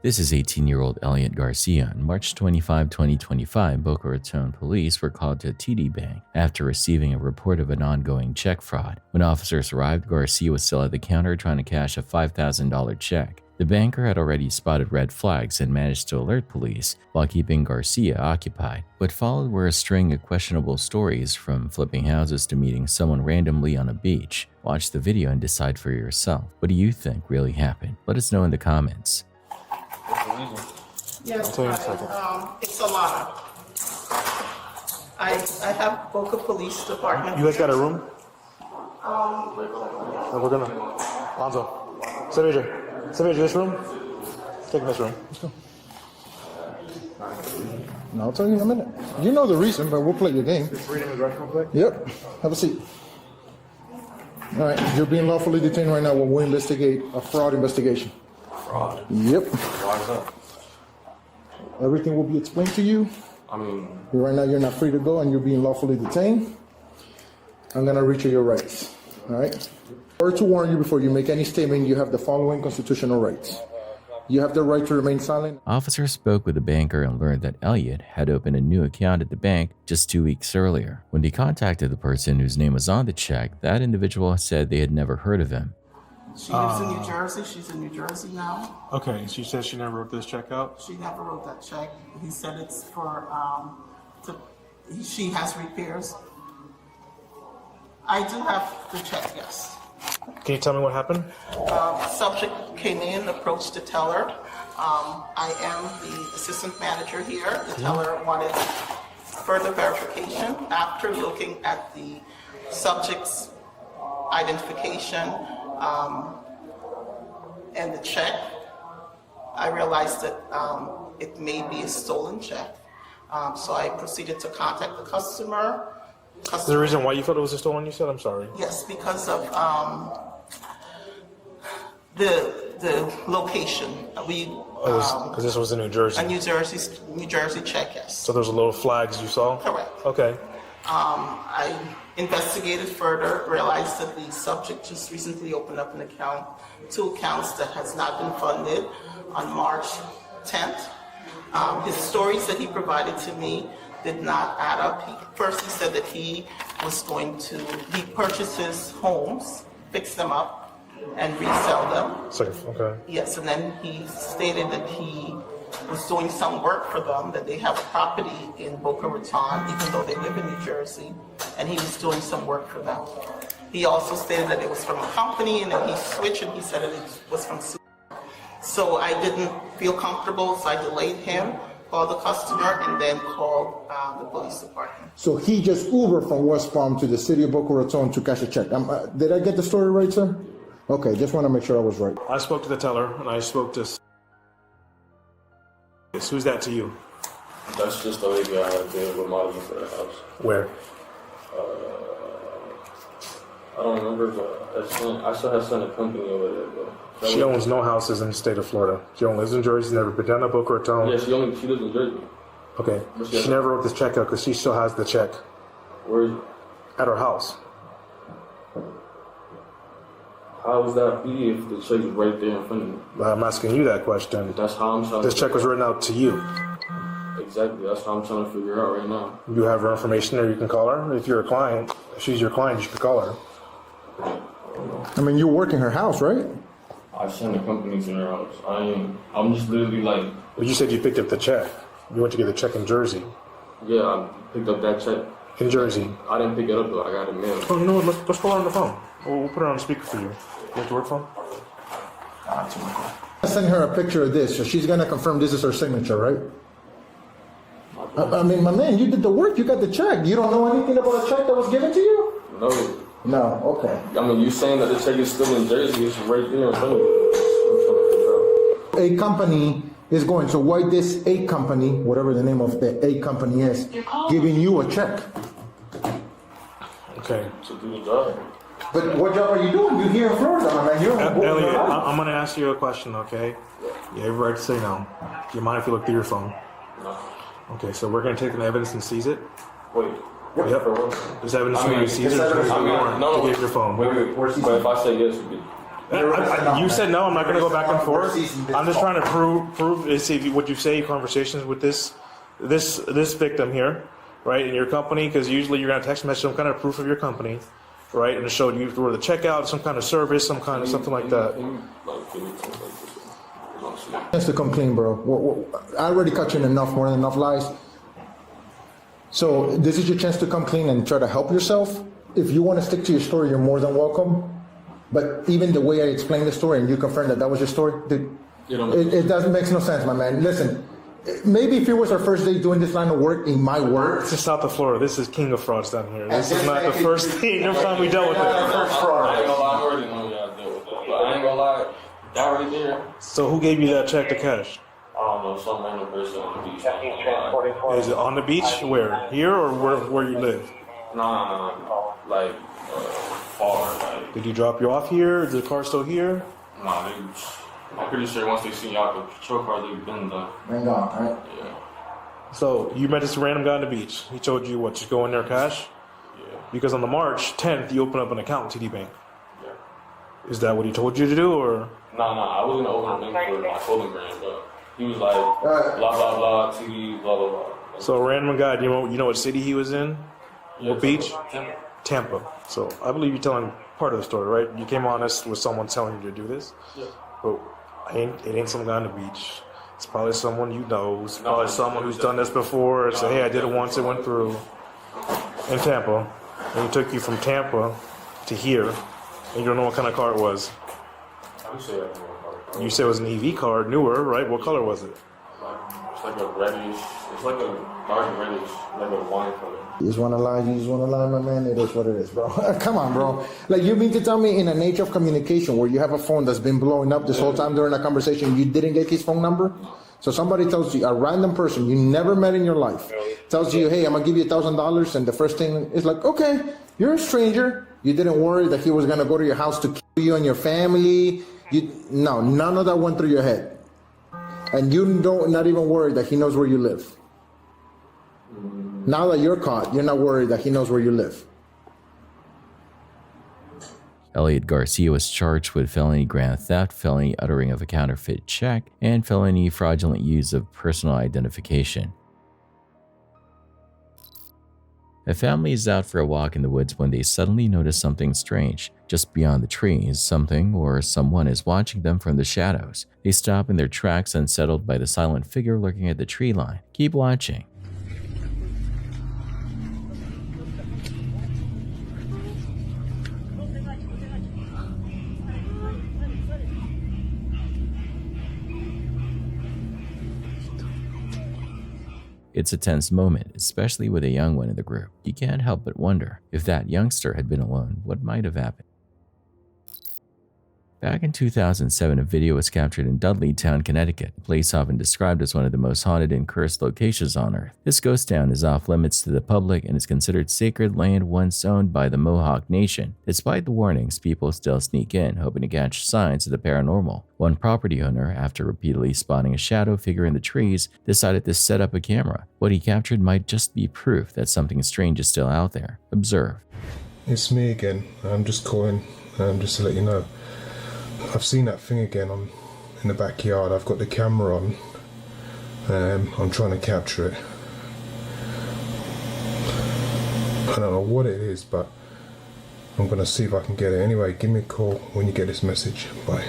This is 18-year-old Elliot Garcia. On March 25, 2025, Boca Raton police were called to a TD Bank after receiving a report of an ongoing check fraud. When officers arrived, Garcia was still at the counter trying to cash a $5,000 check. The banker had already spotted red flags and managed to alert police while keeping Garcia occupied. What followed were a string of questionable stories, from flipping houses to meeting someone randomly on a beach. Watch the video and decide for yourself. What do you think really happened? Let us know in the comments. Yes, it's Alana. I have Boca Police Department. You guys got a room? We're gonna. Alonzo, Savage, this room? Take this room. Let's go. No, I'll tell you in a minute. You know the reason, but we'll play your game. It's freedom of address conflict? Yep. Have a seat. All right, you're being lawfully detained right now while we investigate a fraud investigation. Fraud? Yep. Why is that? Everything will be explained to you. I mean... Right now you're not free to go and you're being lawfully detained. I'm gonna reach your rights, all right? Or to warn you before you make any statement, you have the following constitutional rights. You have the right to remain silent. Officers spoke with the banker and learned that Elliot had opened a new account at the bank just 2 weeks earlier. When they contacted the person whose name was on the check, that individual said they had never heard of him. She lives in New Jersey. She's in New Jersey now. Okay, she says she never wrote this check out? She never wrote that check. He said it's for, she has repairs. I do have the check, yes. Can you tell me what happened? Subject came in, approached the teller. I am the assistant manager here. The teller wanted further verification. After looking at the subject's identification and the check, I realized that it may be a stolen check. So I proceeded to contact the customer. The reason why you thought it was a stolen, you said? I'm sorry. Yes, because of the location. Because this was in New Jersey. A New Jersey check, yes. So there was a little flags you saw? Correct. Okay. I investigated further, realized that the subject just recently opened up an account, 2 accounts that has not been funded on March 10th. His stories that he provided to me did not add up. First he said that he purchases homes, fix them up, and resell them. Okay. Yes, and then he stated that he was doing some work for them, that they have a property in Boca Raton, even though they live in New Jersey, and he was doing some work for them. He also stated that it was from a company, and then he switched and he said that it was from. So I didn't feel comfortable, so I delayed him, called the customer, and then called the police department. So he just Ubered from West Palm to the city of Boca Raton to cash a check. Did I get the story right, sir? Okay, just want to make sure I was right. I spoke to the teller, and I spoke to... Who's that to you? That's just the lady I had been remodeling for the house. Where? I don't remember, but I still have sent a company over there, but... She owns no houses in the state of Florida. She only lives in Jersey, never been down to Boca Raton. Yeah, she lives in Jersey. Okay. She never wrote this check out because she still has the check. Where is it? At her house. How would that be if the check is right there in front of me? I'm asking you that question. That's how I'm trying This check was written out to you. Exactly, that's what I'm trying to figure out right now. You have her information there, you can call her. If you're a client, if she's your client, you can call her. I mean, you work in her house, right? I sent the company to her house. I'm just literally like... But you said you picked up the check. You went to get the check in Jersey. Yeah, I picked up that check. In Jersey. I didn't pick it up though, I got it mailed. Oh, you know what, let's call her on the phone. We'll put her on the speaker for you. You have to work phone? I sent her a picture of this, so she's gonna confirm this is her signature, right? I mean, my man, you did the work, you got the check. You don't know anything about a check that was given to you? No. No, okay. I mean, you saying that the check is still in Jersey, it's right there in front of me. A company is going, so why this A company, whatever the name of the A company is, giving you a check? Okay. To do the job. But what job are you doing? You're here in Florida, my man. You're Elliot, I'm going to ask you a question, okay? You have a right to say no. Do you mind if you look through your phone? No. Okay, so we're going to take the evidence and seize it? Wait. Yep. There's evidence for you to seize it? No. To get your phone. Wait. But if I say yes, you said no. I'm not going to go back and forth. I'm just trying to prove see what you say. Conversations with this victim here, right, in your company, because usually you're going to text message some kind of proof of your company, right, and to show you where the checkout, some kind of service, some kind of something like that. Chance to come clean, bro. I already cut you in more than enough lies. So this is your chance to come clean and try to help yourself. If you want to stick to your story, you're more than welcome. But even the way I explained the story and you confirmed that was your story, it doesn't make no sense, my man. Listen, maybe if it was our first day doing this line of work, it might work. This is South of Florida. This is king of frauds down here. This is not the first time we dealt with it. I ain't gonna lie, I already know y'all dealt with that. But I ain't gonna lie, that right there. So who gave you that check to cash? I don't know, some random person on the beach. Is it on the beach? Where? Here or where you live? No. Like, far. Like, did you drop you off here? Is the car still here? Nah, I'm pretty sure once they see y'all the patrol car, they've been done. Been gone, right? Yeah. So you met this random guy on the beach. He told you what, just go in there cash? Yeah. Because on the March 10th, you open up an account in TD Bank. Yeah. Is that what he told you to do, or? No, I wasn't open a bank for my clothing brand, but he was like, blah, blah, blah, TD, blah, blah, blah. So a random guy, you know what city he was in? Yeah, what beach? Tampa. So I believe you're telling part of the story, right? You came honest with someone telling you to do this. Yeah. But it ain't some guy on the beach. It's probably someone you know. It's probably someone who's done this before. Say, hey, I did it once. It went through in Tampa. And he took you from Tampa to here. And you don't know what kind of car it was. I would say I don't know. You said it was an EV car, newer, right? What color was it? It's like a reddish. It's like a dark reddish, like a wine color. You just want to lie, my man. It is what it is, bro. Come on, bro. Like, you mean to tell me in a nature of communication where you have a phone that's been blowing up this whole time during a conversation, you didn't get his phone number? So somebody tells you, a random person you never met in your life, tells you, hey, I'm going to give you $1,000, and the first thing is like, okay, you're a stranger. You didn't worry that he was going to go to your house to kill you and your family. No, none of that went through your head. And you don't not even worry that he knows where you live. Now that you're caught, you're not worried that he knows where you live. Elliot Garcia was charged with felony grand theft, felony uttering of a counterfeit check, and felony fraudulent use of personal identification. A family is out for a walk in the woods when they suddenly notice something strange. Just beyond the trees, something or someone is watching them from the shadows. They stop in their tracks, unsettled by the silent figure lurking at the tree line. Keep watching. It's a tense moment, especially with a young one in the group. You can't help but wonder, if that youngster had been alone, what might have happened? Back in 2007, a video was captured in Dudleytown, Connecticut, a place often described as one of the most haunted and cursed locations on Earth. This ghost town is off limits to the public and is considered sacred land once owned by the Mohawk Nation. Despite the warnings, people still sneak in, hoping to catch signs of the paranormal. One property owner, after repeatedly spotting a shadow figure in the trees, decided to set up a camera. What he captured might just be proof that something strange is still out there. Observe. It's me again. I'm just calling just to let you know. I've seen that thing again in the backyard. I've got the camera on. I'm trying to capture it. I don't know what it is, but I'm going to see if I can get it. Anyway, give me a call when you get this message. Bye.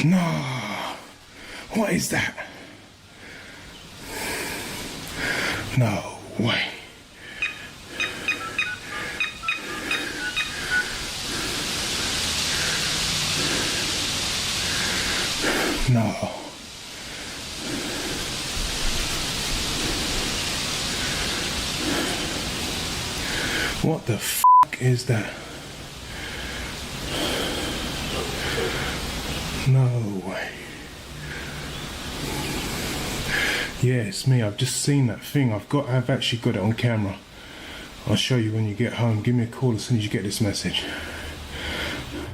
No, what is that? No way. No. What the f*** is that? No way. Yeah, it's me. I've just seen that thing. I've actually got it on camera. I'll show you when you get home. Give me a call as soon as you get this message.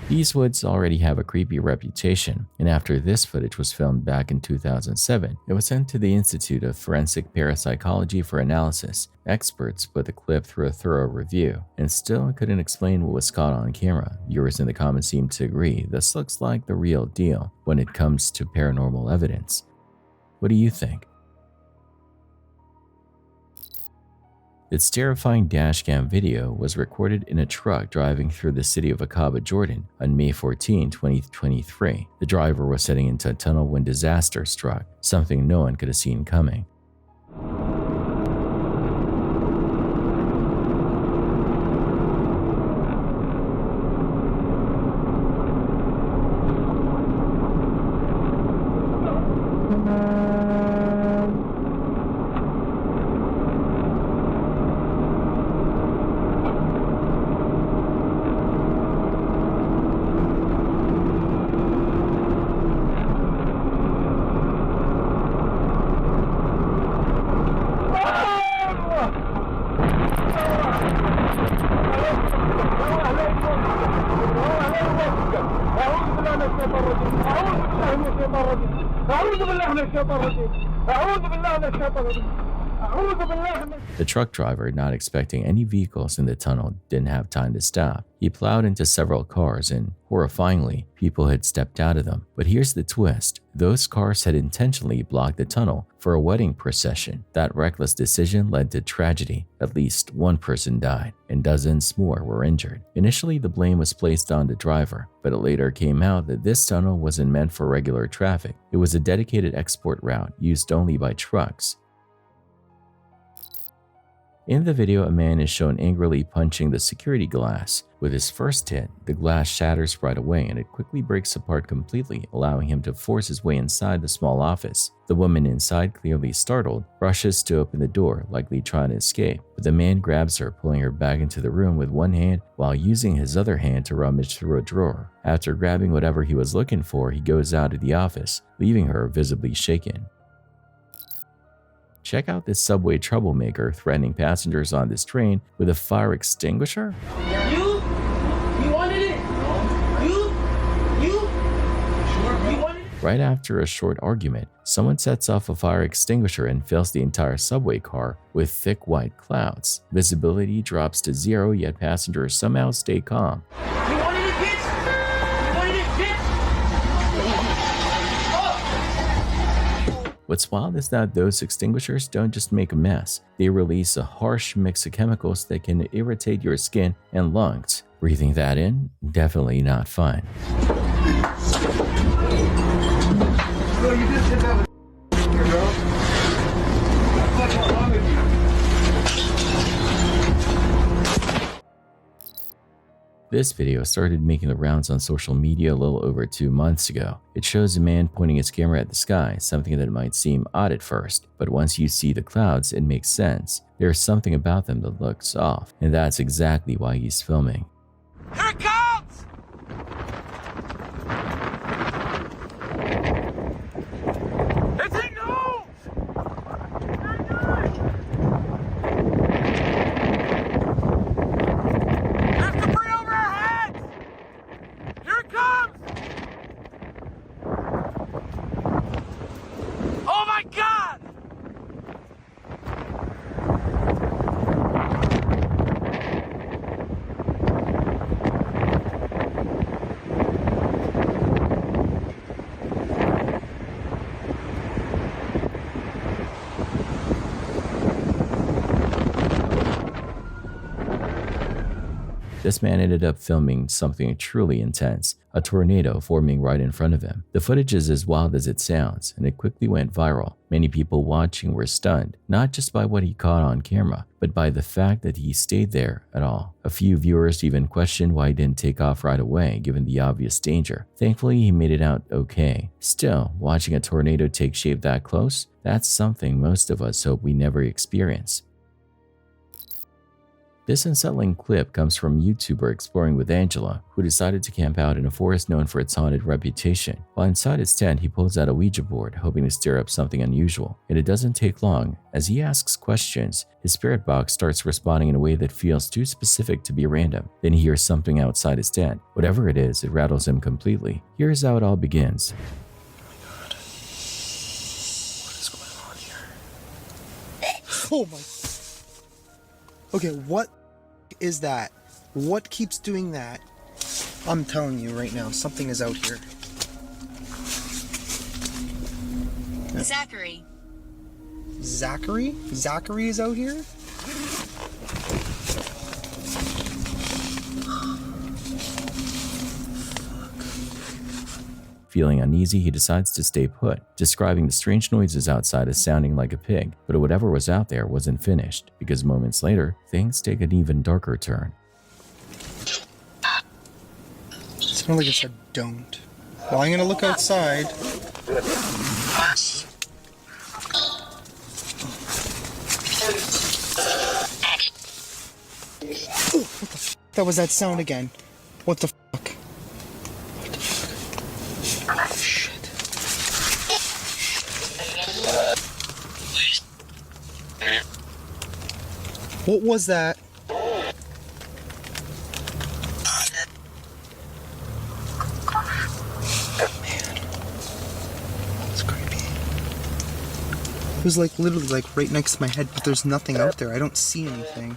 These woods already have a creepy reputation, and after this footage was filmed back in 2007, it was sent to the Institute of Forensic Parapsychology for analysis. Experts put the clip through a thorough review, and still couldn't explain what was caught on camera. Viewers in the comments seem to agree this looks like the real deal when it comes to paranormal evidence. What do you think? This terrifying dashcam video was recorded in a truck driving through the city of Aqaba, Jordan on May 14, 2023. The driver was heading into a tunnel when disaster struck, something no one could have seen coming. The truck driver, not expecting any vehicles in the tunnel, didn't have time to stop. He plowed into several cars and, horrifyingly, people had stepped out of them. But here's the twist. Those cars had intentionally blocked the tunnel for a wedding procession. That reckless decision led to tragedy. At least one person died, and dozens more were injured. Initially, the blame was placed on the driver, but it later came out that this tunnel wasn't meant for regular traffic. It was a dedicated export route used only by trucks. In the video, a man is shown angrily punching the security glass. With his first hit, the glass shatters right away and it quickly breaks apart completely, allowing him to force his way inside the small office. The woman inside, clearly startled, rushes to open the door, likely trying to escape, but the man grabs her, pulling her back into the room with one hand while using his other hand to rummage through a drawer. After grabbing whatever he was looking for, he goes out of the office, leaving her visibly shaken. Check out this subway troublemaker threatening passengers on this train with a fire extinguisher. You wanted it? You wanted it? Right after a short argument, someone sets off a fire extinguisher and fills the entire subway car with thick white clouds. Visibility drops to 0, yet passengers somehow stay calm. You wanted it, bitch? You wanted it, bitch? What's wild is that those extinguishers don't just make a mess, they release a harsh mix of chemicals that can irritate your skin and lungs. Breathing that in? Definitely not fun. This video started making the rounds on social media a little over 2 months ago. It shows a man pointing his camera at the sky, something that might seem odd at first, but once you see the clouds, it makes sense. There's something about them that looks off, and that's exactly why he's filming. Here it comes! It's a nose! There's debris over our heads! Here it comes! Oh my God! This man ended up filming something truly intense, a tornado forming right in front of him. The footage is as wild as it sounds, and it quickly went viral. Many people watching were stunned, not just by what he caught on camera, but by the fact that he stayed there at all. A few viewers even questioned why he didn't take off right away, given the obvious danger. Thankfully, he made it out okay. Still, watching a tornado take shape that close, that's something most of us hope we never experience. This unsettling clip comes from YouTuber Exploring with Angela, who decided to camp out in a forest known for its haunted reputation. While inside his tent, he pulls out a Ouija board, hoping to stir up something unusual. And it doesn't take long. As he asks questions, his spirit box starts responding in a way that feels too specific to be random. Then he hears something outside his tent. Whatever it is, it rattles him completely. Here's how it all begins. Oh my. Okay, what is that? What keeps doing that? I'm telling you right now, something is out here. Zachary. Zachary? Zachary is out here? Feeling uneasy, he decides to stay put, describing the strange noises outside as sounding like a pig, but whatever was out there wasn't finished, because moments later, things take an even darker turn. It sounded like it said don't. Well, I'm gonna look outside. Ooh, what the f***? That was that sound again. What the fuck? What was that? Man. That's creepy. It was like literally like right next to my head, but there's nothing out there. I don't see anything.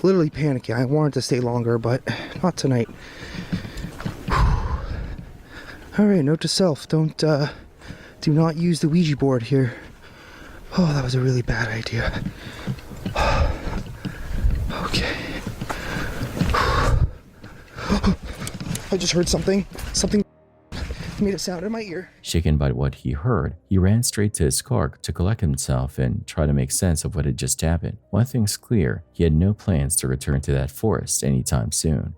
Literally panicking. I wanted to stay longer, but not tonight. Alright, note to self. Do not use the Ouija board here. Oh, that was a really bad idea. Okay. I just heard something. Something made a sound in my ear. Shaken by what he heard, he ran straight to his car to collect himself and try to make sense of what had just happened. One thing's clear, he had no plans to return to that forest anytime soon.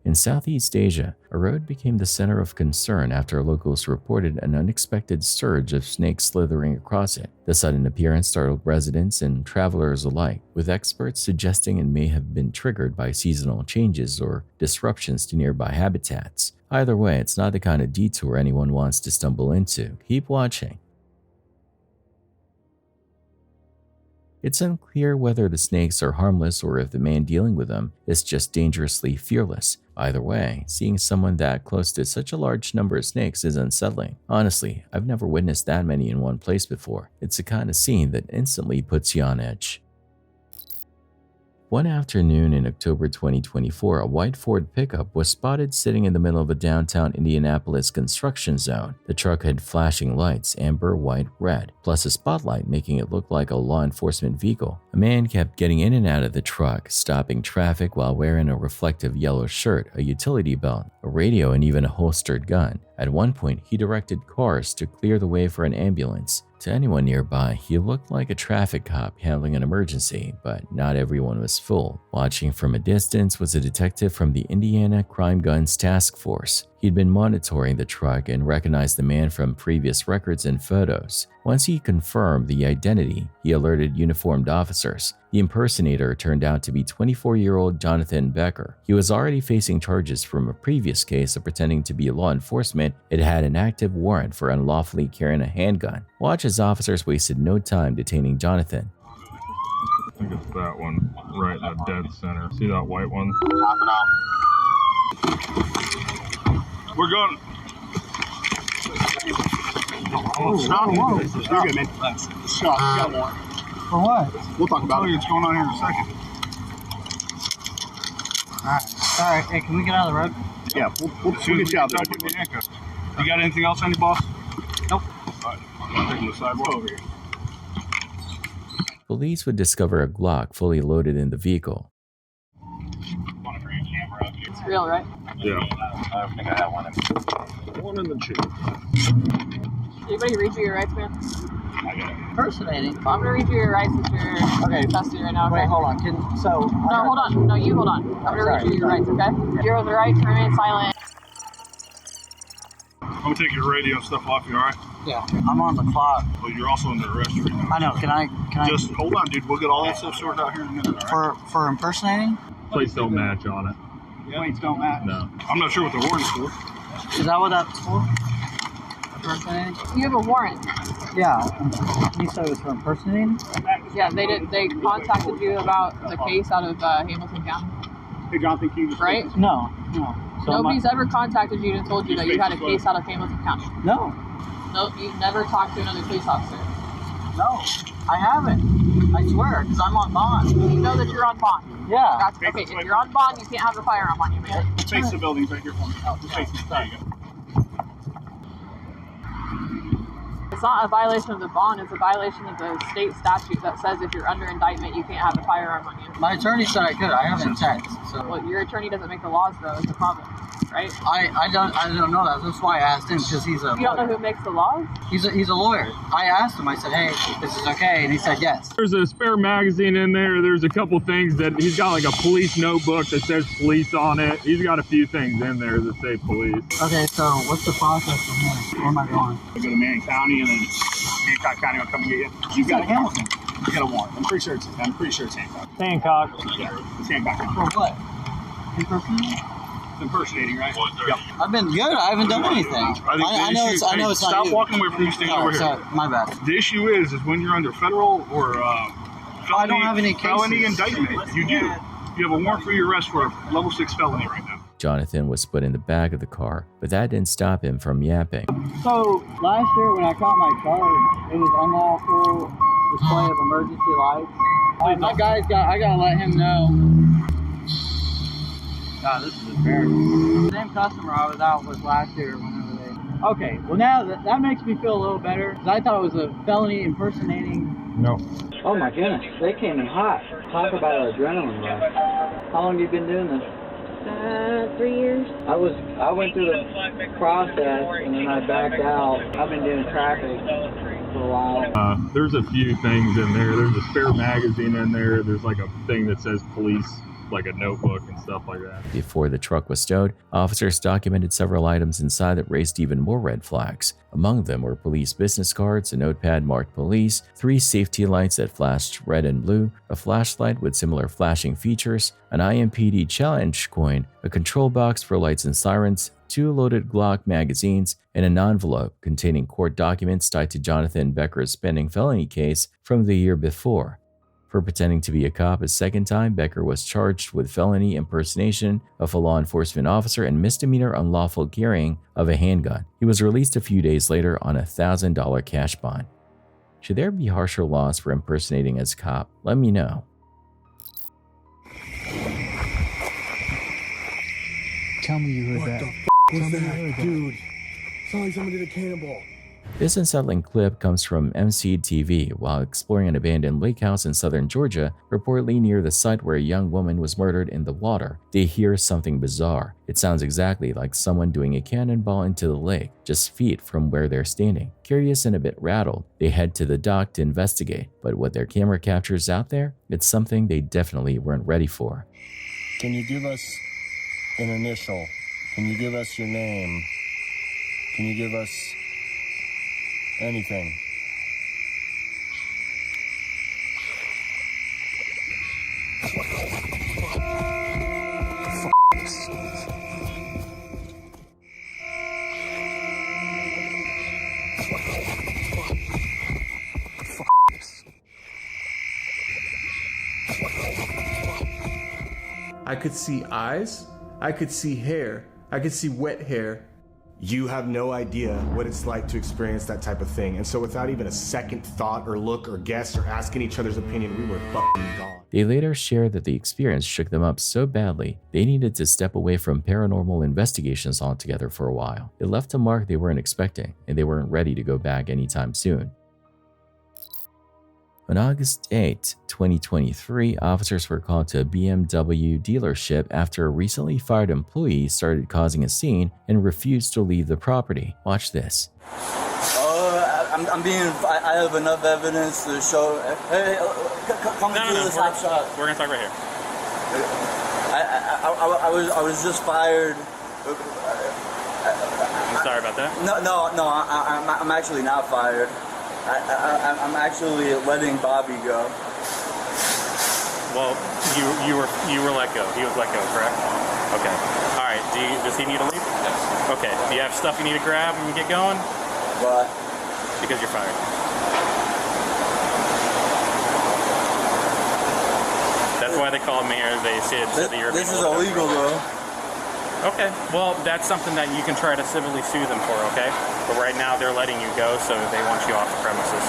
In Southeast Asia, a road became the center of concern after locals reported an unexpected surge of snakes slithering across it. The sudden appearance startled residents and travelers alike, with experts suggesting it may have been triggered by seasonal changes or disruptions to nearby habitats. Either way, it's not the kind of detour anyone wants to stumble into. Keep watching. It's unclear whether the snakes are harmless or if the man dealing with them is just dangerously fearless. Either way, seeing someone that close to such a large number of snakes is unsettling. Honestly, I've never witnessed that many in one place before. It's the kind of scene that instantly puts you on edge. One afternoon in October 2024, a white Ford pickup was spotted sitting in the middle of a downtown Indianapolis construction zone. The truck had flashing lights, amber, white, red, plus a spotlight making it look like a law enforcement vehicle. A man kept getting in and out of the truck, stopping traffic while wearing a reflective yellow shirt, a utility belt, a radio, and even a holstered gun. At one point, he directed cars to clear the way for an ambulance. To anyone nearby, he looked like a traffic cop handling an emergency, but not everyone was fooled. Watching from a distance was a detective from the Indiana Crime Guns Task Force. He'd been monitoring the truck and recognized the man from previous records and photos. Once he confirmed the identity, he alerted uniformed officers. The impersonator turned out to be 24-year-old Jonathan Becker. He was already facing charges from a previous case of pretending to be law enforcement. It had an active warrant for unlawfully carrying a handgun. Watch as officers wasted no time detaining Jonathan. I think it's that one, right in the dead center. See that white one? Top it out. We're going. Oh, whoa. You're good, man. Thanks. Shot. You got one. For what? We'll talk about it. What's going on here in a second. Alright, hey, can we get out of the road? Yeah, we'll get you out there. You got anything else on you, boss? Nope. Alright, I'm taking the sidewalk over here. Police would discover a Glock fully loaded in the vehicle. It's real, right? Yeah. I think I have one in. One in the cheek. Anybody read you your rights, man? I got it. Impersonating. Well, I'm gonna read you your rights if you're in custody right now. Okay? Wait, hold on. No, hold on. No, you hold on. I'm gonna read you your rights, okay? You have the right to remain silent. I'm gonna take your radio and stuff off you, alright? Yeah, I'm on the clock. Well, you're also under arrest right now. I know. Can I? Just hold on, dude. We'll get all that stuff sorted out here in a minute. Right? For impersonating? Plates don't match on it. Plates don't match. No. I'm not sure what the warrant's for. Is that what that's for? Impersonating? You have a warrant. Yeah. You said it was for impersonating? Yeah, they did. They contacted you about the case out of Hamilton County. Hey, Jonathan, can you just right? No. So nobody's ever contacted you and told you that you had a case out of Hamilton County. No. No, you've never talked to another police officer. No, I haven't. I swear, because I'm on bond. You know that you're on bond. Yeah. That's, okay, if you're on bond, you can't have a firearm on you, man. Face the buildings right here for me. Just face me. There you go. It's not a violation of the bond, it's a violation of the state statute that says if you're under indictment, you can't have a firearm on you. My attorney said I could. I haven't checked. So. Well, your attorney doesn't make the laws, though. It's a problem, right? I don't know that. That's why I asked him, because he's a You don't know who makes the laws? He's a lawyer. I asked him. I said, hey, this is okay, and he said yes. There's a spare magazine in there. There's a couple things that he's got, like a police notebook that says police on it. He's got a few things in there that say police. Okay, so what's the process from here? Where am I going? I go to Manning County, and then Hancock County will come and get you. You got a Hamilton. You got a warrant. I'm pretty sure it's Hancock. Hancock. Yeah, it's Hancock. For what? Impersonating? It's impersonating, right? Yep. I've been good. I haven't done anything. I know it's not you. Stop walking away from you. Stand over here. Sorry, my bad. The issue is when you're under federal or I don't have any cases. Felony indictment. You do. You have a warrant for your arrest for a level 6 felony right now. Jonathan was put in the back of the car, but that didn't stop him from yapping. So, last year when I caught my charge, it was unlawful display of emergency lights. My guy's I gotta let him know. God, this is embarrassing. The same customer I was out with last year whenever they... Okay, well now that makes me feel a little better, because I thought it was a felony impersonating. No. Oh my goodness, they came in hot. Talk about an adrenaline rush. How long have you been doing this? 3 years. I went through the process and then I backed out. I've been doing traffic for a while. There's a few things in there. There's a spare magazine in there. There's like a thing that says police, like a notebook and stuff like that. Before the truck was towed, officers documented several items inside that raised even more red flags. Among them were police business cards, a notepad marked police, 3 safety lights that flashed red and blue, a flashlight with similar flashing features, an IMPD challenge coin, a control box for lights and sirens, 2 loaded Glock magazines, and an envelope containing court documents tied to Jonathan Becker's pending felony case from the year before. For pretending to be a cop a second time, Becker was charged with felony impersonation of a law enforcement officer and misdemeanor unlawful carrying of a handgun. He was released a few days later on a $1,000 cash bond. Should there be harsher laws for impersonating as a cop? Let me know. Tell me you heard that. What's that? Dude, sounds like someone did a cannonball. This unsettling clip comes from MC TV while exploring an abandoned lake house in southern Georgia, reportedly near the site where a young woman was murdered in the water. They hear something bizarre. It sounds exactly like someone doing a cannonball into the lake, just feet from where they're standing. Curious and a bit rattled, they head to the dock to investigate, but what their camera captures out there, it's something they definitely weren't ready for. Can you give us an initial? Can you give us your name? Can you give us anything? I could see eyes, I could see hair, I could see wet hair. You have no idea what it's like to experience that type of thing. And so without even a second thought or look or guess or asking each other's opinion, we were fucking gone. They later shared that the experience shook them up so badly, they needed to step away from paranormal investigations altogether for a while. It left a mark they weren't expecting, and they weren't ready to go back anytime soon. On August 8, 2023, officers were called to a BMW dealership after a recently fired employee started causing a scene and refused to leave the property. Watch this. I have enough evidence to show. Hey, come to the top shop. We're gonna talk right here. I was just fired. I'm sorry about that. No. I'm actually not fired. I'm actually letting Bobby go. Well, you were let go. He was let go, correct? Okay. All right. Does he need to leave? Yes. Okay. Do you have stuff you need to grab when you get going? What? Because you're fired. That's why they called me here. They said that you're. This is illegal, though. Okay, well, that's something that you can try to civilly sue them for, okay? But right now, they're letting you go, so they want you off the premises.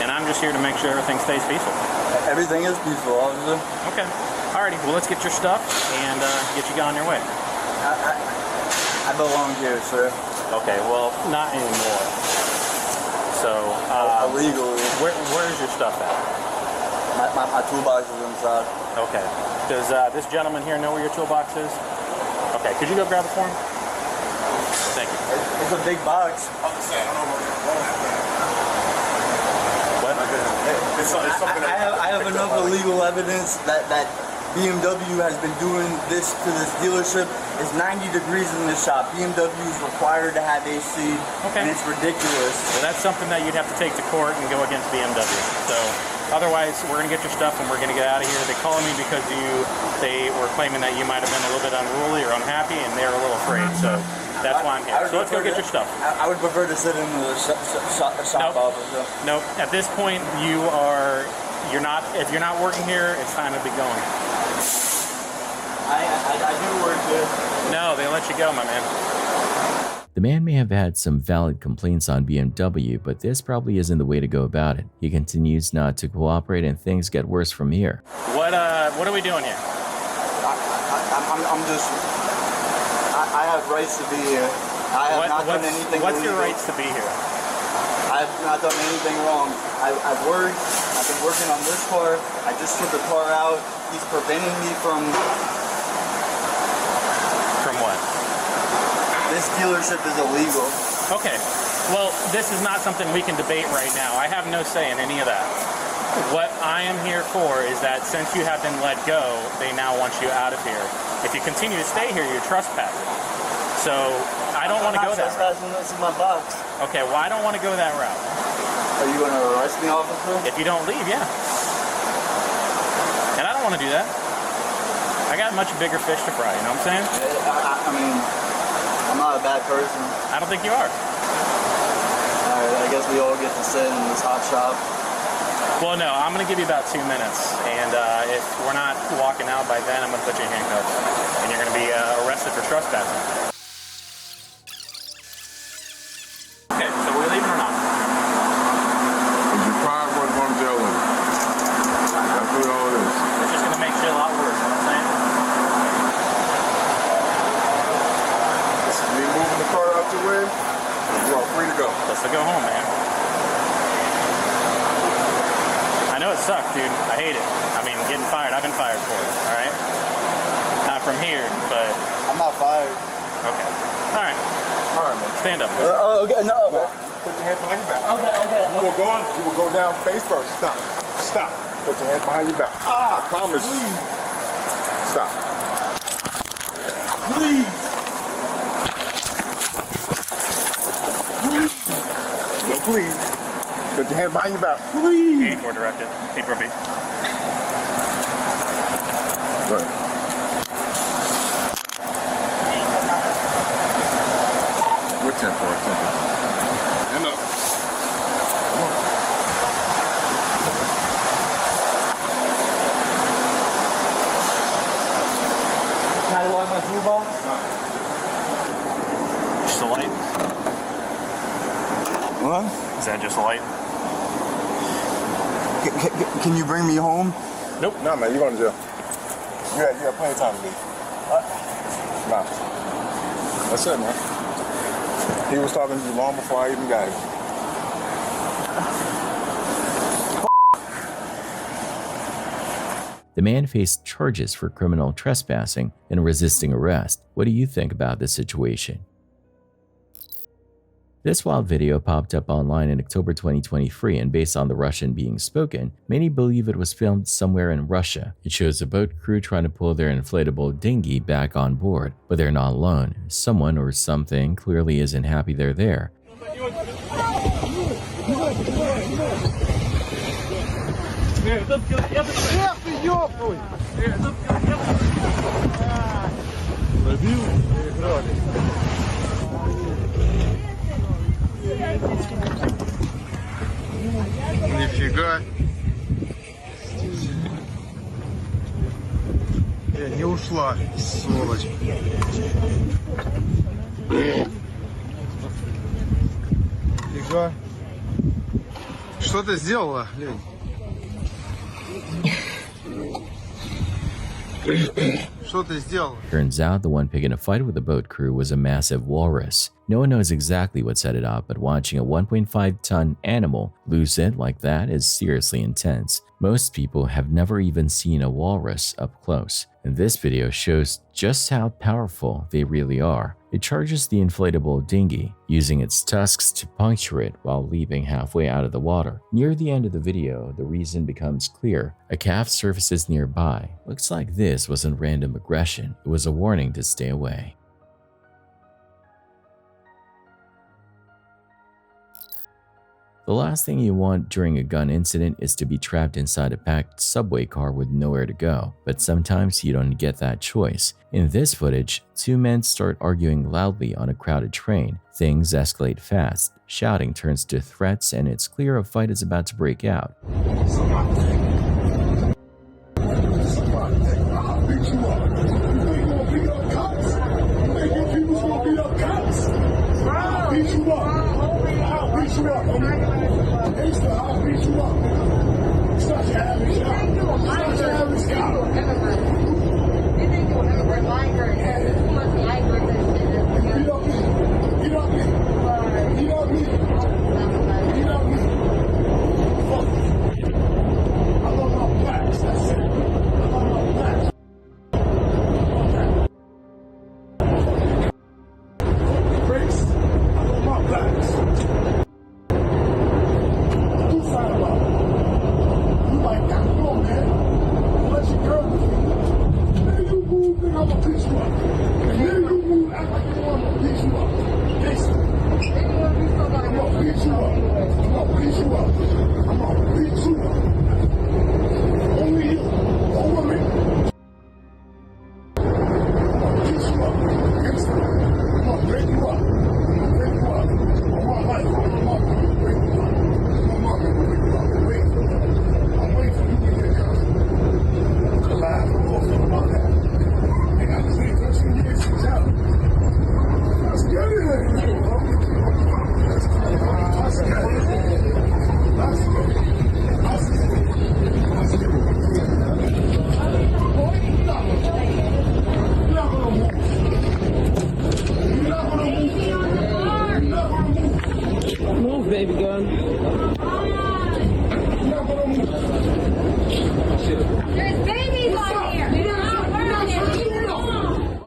And I'm just here to make sure everything stays peaceful. Everything is peaceful, officer. Okay. Alrighty, well, let's get your stuff and get you on your way. I belong here, sir. Okay, well, not anymore. So, illegally. Where's your stuff at? My toolbox is inside. Okay. Does this gentleman here know where your toolbox is? Okay, could you go grab it for him? Thank you. It's a big box. What? I have enough illegal evidence that BMW has been doing this to this dealership. It's 90 degrees in this shop. BMW is required to have AC, and it's ridiculous. Well, that's something that you'd have to take to court and go against BMW. So. Otherwise, we're going to get your stuff and we're going to get out of here. They called me because they were claiming that you might have been a little bit unruly or unhappy, and they're a little afraid. So that's why I'm here. So let's go get your stuff. I would prefer to sit in the shop office. Nope. At this point, you're not. If you're not working here, it's time to be going. I do work here. No, they let you go, my man. The man may have had some valid complaints on BMW, but this probably isn't the way to go about it. He continues not to cooperate and things get worse from here. What are we doing here? I'm just. I have rights to be here. I have not done anything What's illegal. your rights to be here? I have not done anything wrong. I've worked. I've been working on this car. I just took the car out. He's preventing me from. From what? This dealership is illegal. Okay. Well, this is not something we can debate right now. I have no say in any of that. What I am here for is that since you have been let go, they now want you out of here. If you continue to stay here, you're trespassing. So I don't want to go that route. This is my box. Okay, well, I don't want to go that route. Are you going to arrest me, officer? If you don't leave, yeah. And I don't want to do that. I got much bigger fish to fry, you know what I'm saying? I mean, I'm not a bad person. I don't think you are. Alright, I guess we all get to sit in this hot shop. Well, no, I'm going to give you about 2 minutes. And if we're not walking out by then, I'm going to put you in handcuffs. And you're going to be arrested for trespassing. Okay, so we're leaving or not? If you're fired, what's going to jail with? That's what all it is. It's just going to make shit a lot worse, you know what I'm saying? Let's go home, man. I know it sucks, dude. I hate it. I mean, getting fired. I've been fired for it, all right? Not from here, but... I'm not fired. Okay. All right. All right, man. Stand up. Okay, no. Put your hands behind your back. Okay. You will go down face first. Stop. Put your hands behind your back. I promise. Stop. Please. No, please. Put your hands behind your back. Please. 84 directed. 84 beat. Go ahead. What tempo? Stand up. Come on. Can I lock my toolbox? Just a light? What? Is that just a light? Can you bring me home? Nope. Nah, man, you're going to jail. You got plenty of time to leave. Nah. That's it, man. He was talking to you long before I even got here. The man faced charges for criminal trespassing and resisting arrest. What do you think about this situation? This wild video popped up online in October 2023, and based on the Russian being spoken, many believe it was filmed somewhere in Russia. It shows a boat crew trying to pull their inflatable dinghy back on board, but they're not alone. Someone or something clearly isn't happy they're there. Нифига. Не ушла, сволочь. Нифига. Что ты сделала, Лень? Что ты сделала? Turns out the one picking a fight with the boat crew was a massive walrus. No one knows exactly what set it off, but watching a 1.5-ton animal lose it like that is seriously intense. Most people have never even seen a walrus up close, and this video shows just how powerful they really are. It charges the inflatable dinghy, using its tusks to puncture it while leaping halfway out of the water. Near the end of the video, the reason becomes clear. A calf surfaces nearby. Looks like this wasn't random aggression, it was a warning to stay away. The last thing you want during a gun incident is to be trapped inside a packed subway car with nowhere to go, but sometimes you don't get that choice. In this footage, two men start arguing loudly on a crowded train. Things escalate fast, shouting turns to threats, and it's clear a fight is about to break out.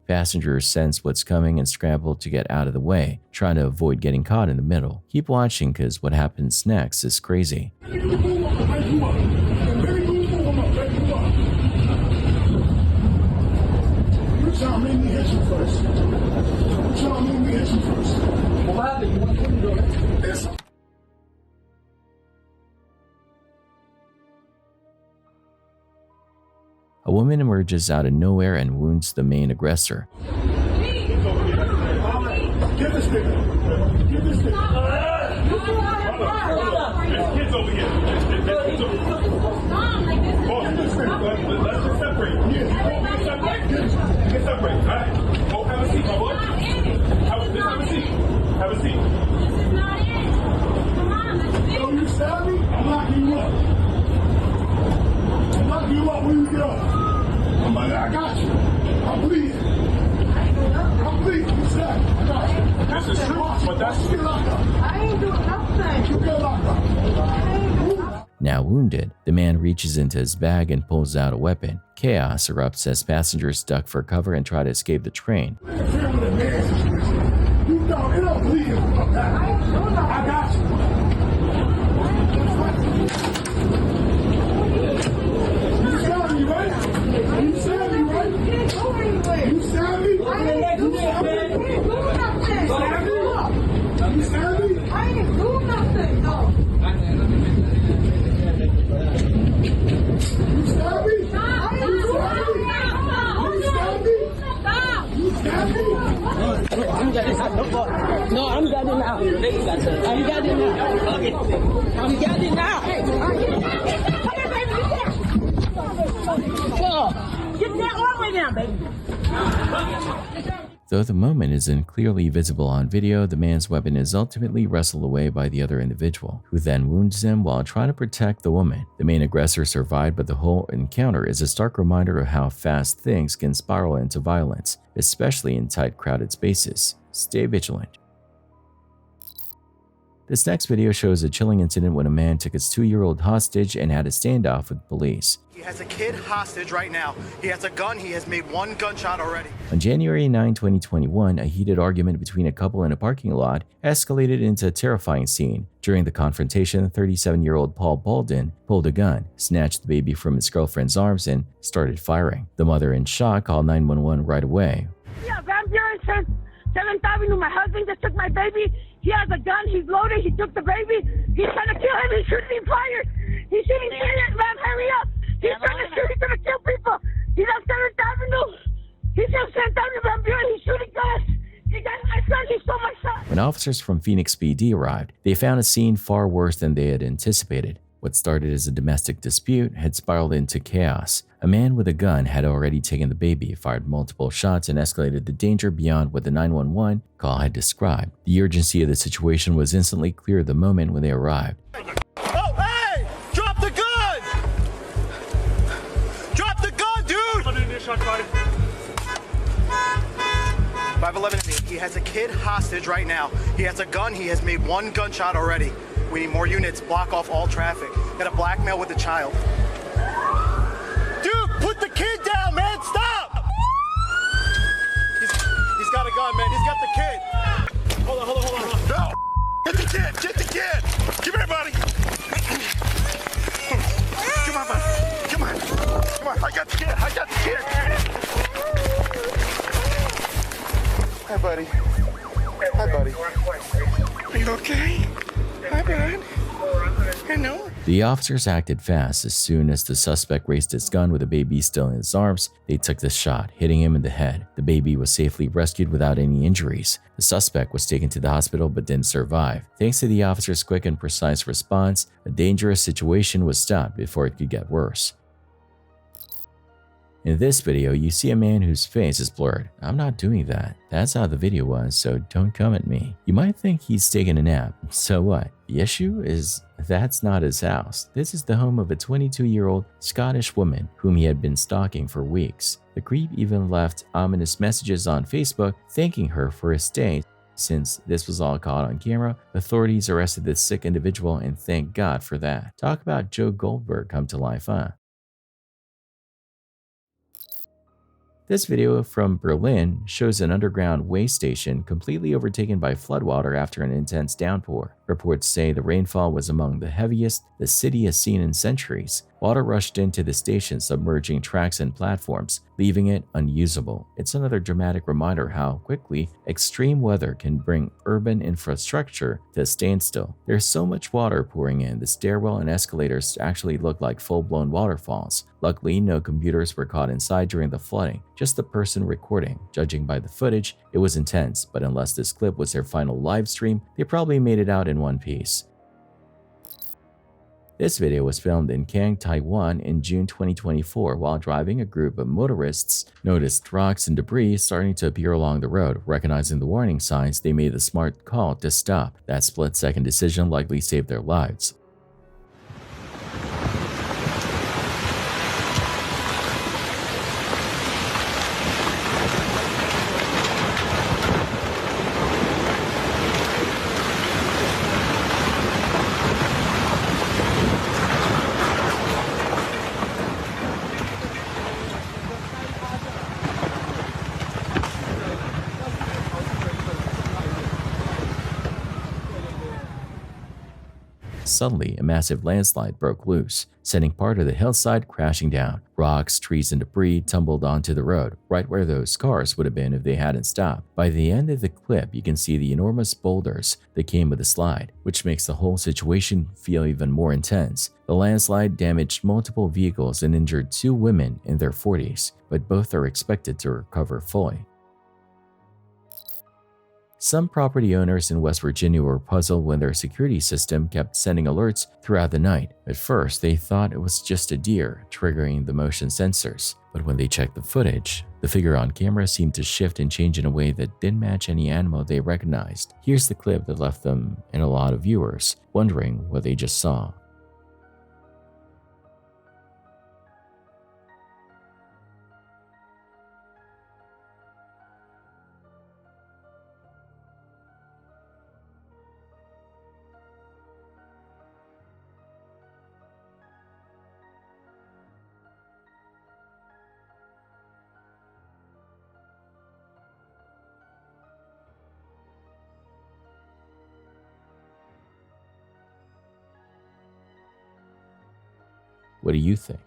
Passengers sense what's coming and scramble to get out of the way, trying to avoid getting caught in the middle. Keep watching because what happens next is crazy. A woman emerges out of nowhere and wounds the main aggressor. Have a seat. Yo, you stab me? I'm locking you up. I'm locking you up when you get up. I'm like, I got you. I'm bleeding. I'm bleeding. You stab me. I got you. This is true, but that's... You get locked up. I ain't doing nothing. You get locked up. Now wounded, the man reaches into his bag and pulls out a weapon. Chaos erupts as passengers duck for cover and try to escape the train. It don't bleed. I got you. You stabbed me, right? You stabbed me, right? You stabbed me? I ain't do nothing. You stabbed me? I ain't do nothing, no. You stabbed me? You stabbed me? You stabbed me? I'm getting out. No, I'm getting out. I'm getting out. Okay. I'm getting out. Get that all way down, baby. Though the moment isn't clearly visible on video, the man's weapon is ultimately wrestled away by the other individual, who then wounds him while trying to protect the woman. The main aggressor survived, but the whole encounter is a stark reminder of how fast things can spiral into violence, especially in tight, crowded spaces. Stay vigilant. This next video shows a chilling incident when a man took his 2-year-old hostage and had a standoff with police. He has a kid hostage right now. He has a gun. He has made one gunshot already. On January 9, 2021, a heated argument between a couple in a parking lot escalated into a terrifying scene. During the confrontation, 37-year-old Paul Bolden pulled a gun, snatched the baby from his girlfriend's arms, and started firing. The mother, in shock, called 911 right away. Yeah, Van Buren says 7th Avenue. My husband just took my baby. He has a gun. He's loaded. He took the baby. He's trying to kill him. He's shooting fire. He's shooting fire. Man, hurry up. He's trying to shoot. He's going to kill people. He's on 7th Avenue. He's on 7th Avenue, Van Buren. He's shooting guns. He got my son. He stole my son. When officers from Phoenix PD arrived, they found a scene far worse than they had anticipated. What started as a domestic dispute had spiraled into chaos. A man with a gun had already taken the baby, fired multiple shots, and escalated the danger beyond what the 911 call had described. The urgency of the situation was instantly clear the moment when they arrived. Oh, hey! Drop the gun! Drop the gun, dude! 511 to me. He has a kid hostage right now. He has a gun. He has made one gunshot already. We need more units. Block off all traffic. Got a blackmail with the child. Dude, put the kid down, man. Stop! He's got a gun, man. He's got the kid. Hold on. No! Get the kid! Get the kid! Come here, buddy! Come on, buddy. Come on. I got the kid. Hi, buddy. Are you okay? Hi, bud. I know. The officers acted fast. As soon as the suspect raised his gun with the baby still in his arms, they took the shot, hitting him in the head. The baby was safely rescued without any injuries. The suspect was taken to the hospital but didn't survive. Thanks to the officers' quick and precise response, a dangerous situation was stopped before it could get worse. In this video, you see a man whose face is blurred. I'm not doing that. That's how the video was, so don't come at me. You might think he's taking a nap. So what? The issue is that's not his house. This is the home of a 22-year-old Scottish woman whom he had been stalking for weeks. The creep even left ominous messages on Facebook thanking her for his stay. Since this was all caught on camera, authorities arrested this sick individual, and thank God for that. Talk about Joe Goldberg come to life, huh? This video from Berlin shows an underground way station completely overtaken by floodwater after an intense downpour. Reports say the rainfall was among the heaviest the city has seen in centuries. Water rushed into the station, submerging tracks and platforms, leaving it unusable. It's another dramatic reminder how quickly extreme weather can bring urban infrastructure to a standstill. There's so much water pouring in, the stairwell and escalators actually look like full-blown waterfalls. Luckily, no computers were caught inside during the flooding, just the person recording. Judging by the footage, it was intense, but unless this clip was their final live stream, they probably made it out in one piece. This video was filmed in Kang, Taiwan in June 2024. While driving, a group of motorists noticed rocks and debris starting to appear along the road. Recognizing the warning signs, they made the smart call to stop. That split-second decision likely saved their lives. Suddenly, a massive landslide broke loose, sending part of the hillside crashing down. Rocks, trees, and debris tumbled onto the road, right where those cars would have been if they hadn't stopped. By the end of the clip, you can see the enormous boulders that came with the slide, which makes the whole situation feel even more intense. The landslide damaged multiple vehicles and injured 2 women in their 40s, but both are expected to recover fully. Some property owners in West Virginia were puzzled when their security system kept sending alerts throughout the night. At first, they thought it was just a deer triggering the motion sensors, but when they checked the footage, the figure on camera seemed to shift and change in a way that didn't match any animal they recognized. Here's the clip that left them and a lot of viewers wondering what they just saw. What do you think?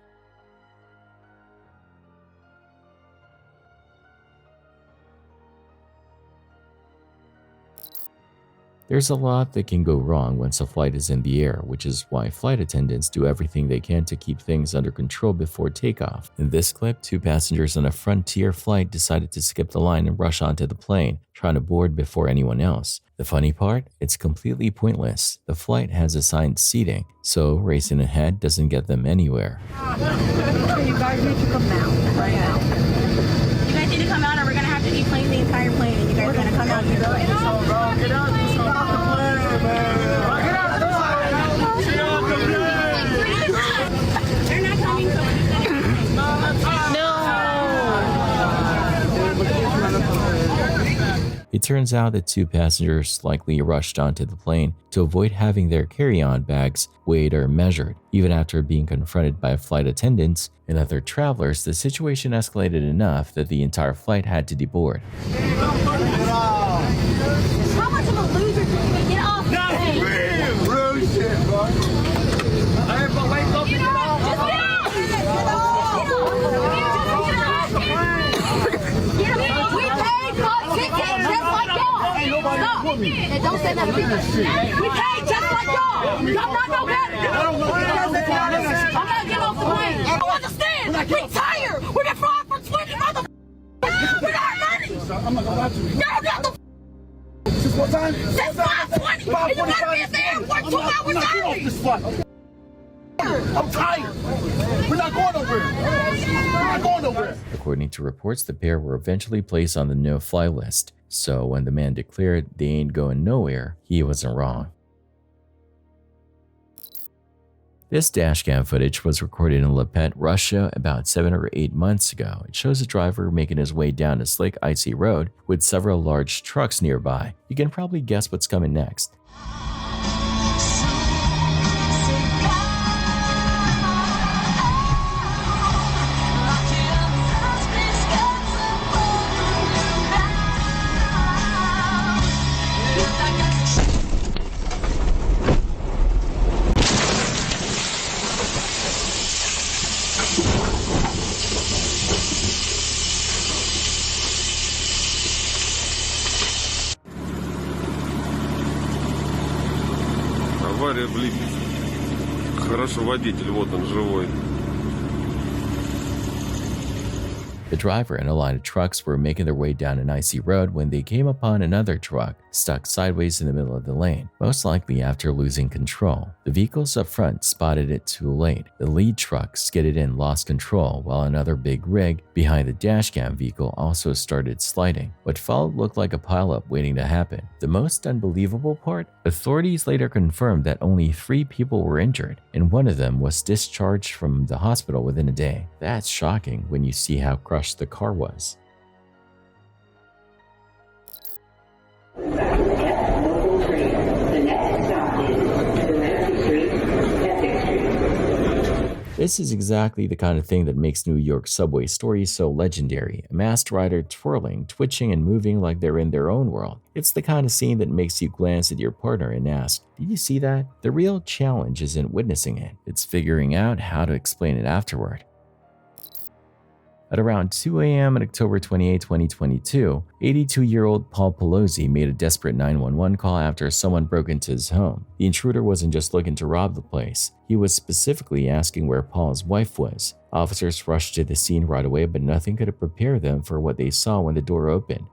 There's a lot that can go wrong once a flight is in the air, which is why flight attendants do everything they can to keep things under control before takeoff. In this clip, 2 passengers on a Frontier flight decided to skip the line and rush onto the plane, trying to board before anyone else. The funny part? It's completely pointless. The flight has assigned seating, so racing ahead doesn't get them anywhere. You guys need to come down right now. You guys need to come out or we're going to have to deplane the entire plane and you guys are going to come out and get out. Get out. Get out the plane, man. Get out the plane. Get out the plane. They're not coming to No. It turns out that 2 passengers likely rushed onto the plane to avoid having their carry-on bags weighed or measured. Even after being confronted by flight attendants and other travelers, the situation escalated enough that the entire flight had to deboard. How much of a loser can you get off? Not real. Real shit, bro. Get off. Just get off. We paid for tickets just like y'all. Stop. Don't say nothing. We paid just like y'all. I'm not no better. I'm gonna get off the plane. I don't understand. We tired. We've been flying for 20 motherfuckers. We got money. I'm not gonna lie to you. Y'all got the since what time? Since 5:20. And you gotta be at the airport 2 hours early. I'm tired. We're not going nowhere. We're not going nowhere. According to reports, the pair were eventually placed on the no-fly list. So when the man declared they ain't going nowhere, he wasn't wrong. This dashcam footage was recorded in La Pet, Russia about 7 or 8 months ago. It shows a driver making his way down a slick, icy road with several large trucks nearby. You can probably guess what's coming next. авария в Липецке. Хорошо, водитель, вот он, живой. The driver and a line of trucks were making their way down an icy road when they came upon another truck stuck sideways in the middle of the lane, most likely after losing control. The vehicles up front spotted it too late. The lead truck skidded and lost control, while another big rig behind the dashcam vehicle also started sliding. What followed looked like a pileup waiting to happen. The most unbelievable part? Authorities later confirmed that only 3 people were injured, and one of them was discharged from the hospital within a day. That's shocking when you see how crushed the car was. This is exactly the kind of thing that makes New York subway stories so legendary. A masked rider twirling, twitching, and moving like they're in their own world. It's the kind of scene that makes you glance at your partner and ask, "Did you see that?" The real challenge isn't witnessing it, it's figuring out how to explain it afterward. At around 2 a.m. on October 28, 2022, 82-year-old Paul Pelosi made a desperate 911 call after someone broke into his home. The intruder wasn't just looking to rob the place. He was specifically asking where Paul's wife was. Officers rushed to the scene right away, but nothing could have prepared them for what they saw when the door opened.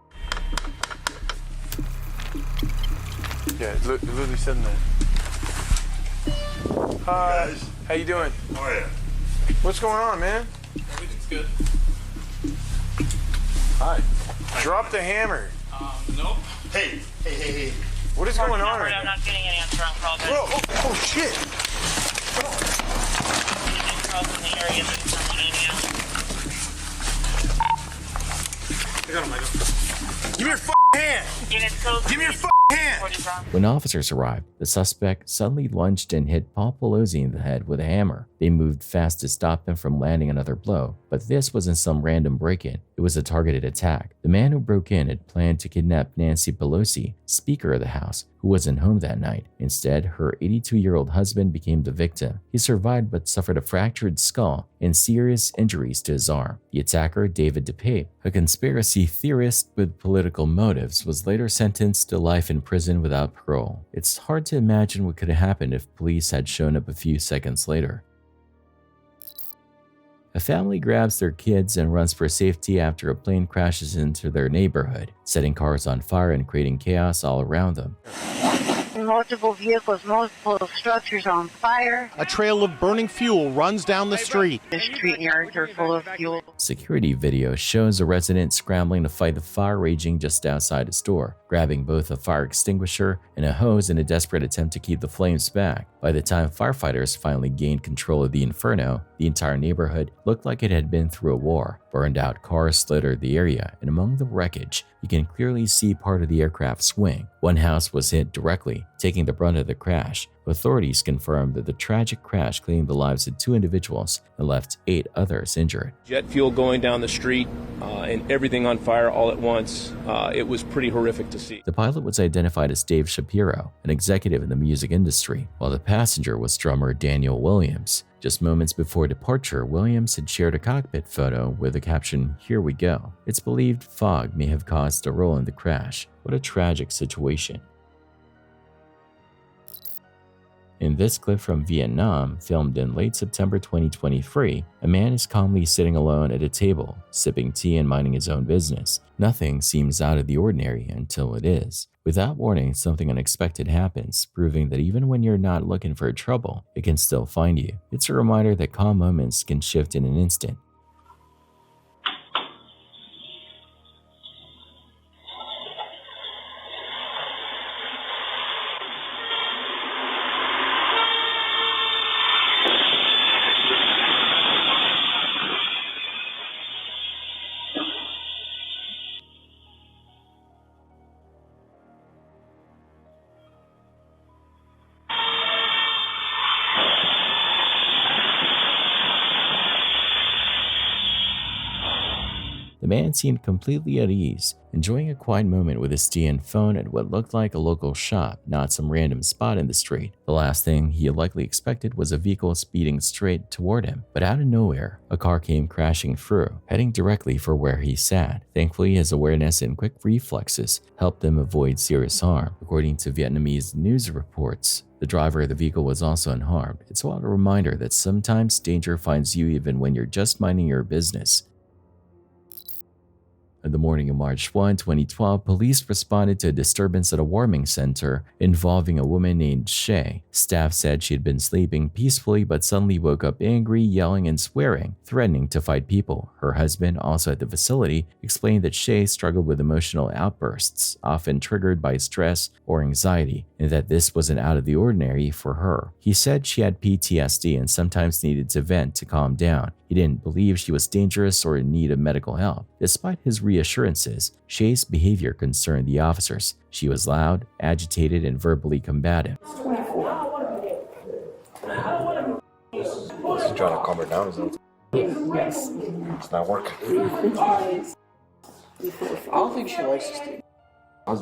Yeah, literally sitting there. Hi, how you doing? Oh yeah. What's going on, man? Everything's good. Hi. Drop the hammer. Nope. Hey. What is going on? I'm not getting any answer on call. Bro, oh shit. In the area that I got him, Give me your f***ing hand. Give me your f***ing hand. When officers arrived, the suspect suddenly lunged and hit Paul Pelosi in the head with a hammer. They moved fast to stop him from landing another blow, but this wasn't some random break-in. It was a targeted attack. The man who broke in had planned to kidnap Nancy Pelosi, Speaker of the House, who wasn't home that night. Instead, her 82-year-old husband became the victim. He survived but suffered a fractured skull and serious injuries to his arm. The attacker, David DePape, a conspiracy theorist with political motives, was later sentenced to life in prison without parole. It's hard to imagine what could have happened if police had shown up a few seconds later. A family grabs their kids and runs for safety after a plane crashes into their neighborhood, setting cars on fire and creating chaos all around them. Multiple vehicles, multiple structures on fire. A trail of burning fuel runs down the street. The street yards are full of fuel. Security video shows a resident scrambling to fight the fire raging just outside his door, grabbing both a fire extinguisher and a hose in a desperate attempt to keep the flames back. By the time firefighters finally gained control of the inferno, the entire neighborhood looked like it had been through a war. Burned out cars littered the area, and among the wreckage, you can clearly see part of the aircraft's wing. One house was hit directly, taking the brunt of the crash. Authorities confirmed that the tragic crash claimed the lives of 2 individuals and left 8 others injured. Jet fuel going down the street and everything on fire all at once. It was pretty horrific to see. The pilot was identified as Dave Shapiro, an executive in the music industry, while the passenger was drummer Daniel Williams. Just moments before departure, Williams had shared a cockpit photo with the caption, "Here we go." It's believed fog may have caused a role in the crash. What a tragic situation. In this clip from Vietnam, filmed in late September 2023, a man is calmly sitting alone at a table, sipping tea and minding his own business. Nothing seems out of the ordinary until it is. Without warning, something unexpected happens, proving that even when you're not looking for trouble, it can still find you. It's a reminder that calm moments can shift in an instant. The man seemed completely at ease, enjoying a quiet moment with his tea and phone at what looked like a local shop, not some random spot in the street. The last thing he likely expected was a vehicle speeding straight toward him, but out of nowhere, a car came crashing through, heading directly for where he sat. Thankfully, his awareness and quick reflexes helped him avoid serious harm. According to Vietnamese news reports, The driver of the vehicle was also unharmed. It's a reminder that sometimes danger finds you even when you're just minding your business. On the morning of March 1, 2012, police responded to a disturbance at a warming center involving a woman named Shay. Staff said she had been sleeping peacefully but suddenly woke up angry, yelling and swearing, threatening to fight people. Her husband, also at the facility, explained that Shay struggled with emotional outbursts, often triggered by stress or anxiety, and that this wasn't out of the ordinary for her. He said she had PTSD and sometimes needed to vent to calm down. He didn't believe she was dangerous or in need of medical help. Despite his reassurances, Shay's behavior concerned the officers. She was loud, agitated, and verbally combative. He's trying to calm her down, isn't it? Yes. It's not working. I don't think she likes this dude. I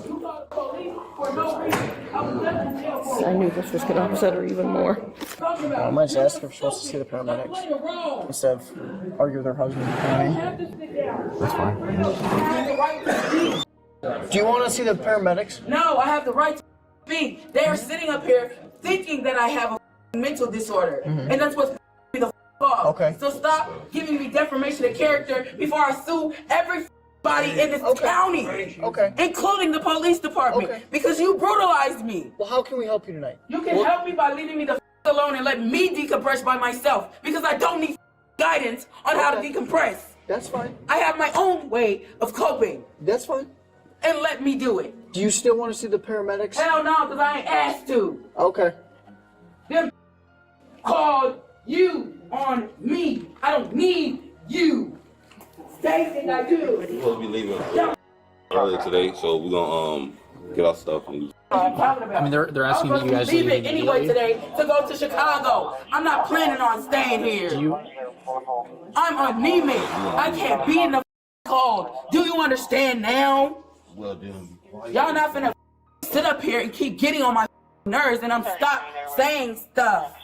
knew this was going to upset her even more. I might just ask her if she wants to see the paramedics instead of argue with her husband. You know what I mean? That's fine. Do you want to see the paramedics? No, I have the right to speak. They are sitting up here thinking that I have a mental disorder, and that's what's me the off. Okay. So stop giving me defamation of character before I sue everybody in this county, including the police department, because you brutalized me. Well, how can we help you tonight? You can help me by leaving me the alone and let me decompress by myself, because I don't need guidance on how to decompress. That's fine. I have my own way of coping. That's fine. And let me do it. Do you still want to see the paramedics? Hell no, because I ain't asked to. Okay. Them called you on me. I don't need you. They think I do. We're supposed to be leaving early today, so we're gonna get our stuff and I mean, they're asking you guys to leave leave it anyway today to go to Chicago. I'm not planning on staying here. I'm anemic. I can't be in the cold. Do you understand now? Well, then. Y'all not finna sit up here and keep getting on my nerves, and I'm stop saying stuff.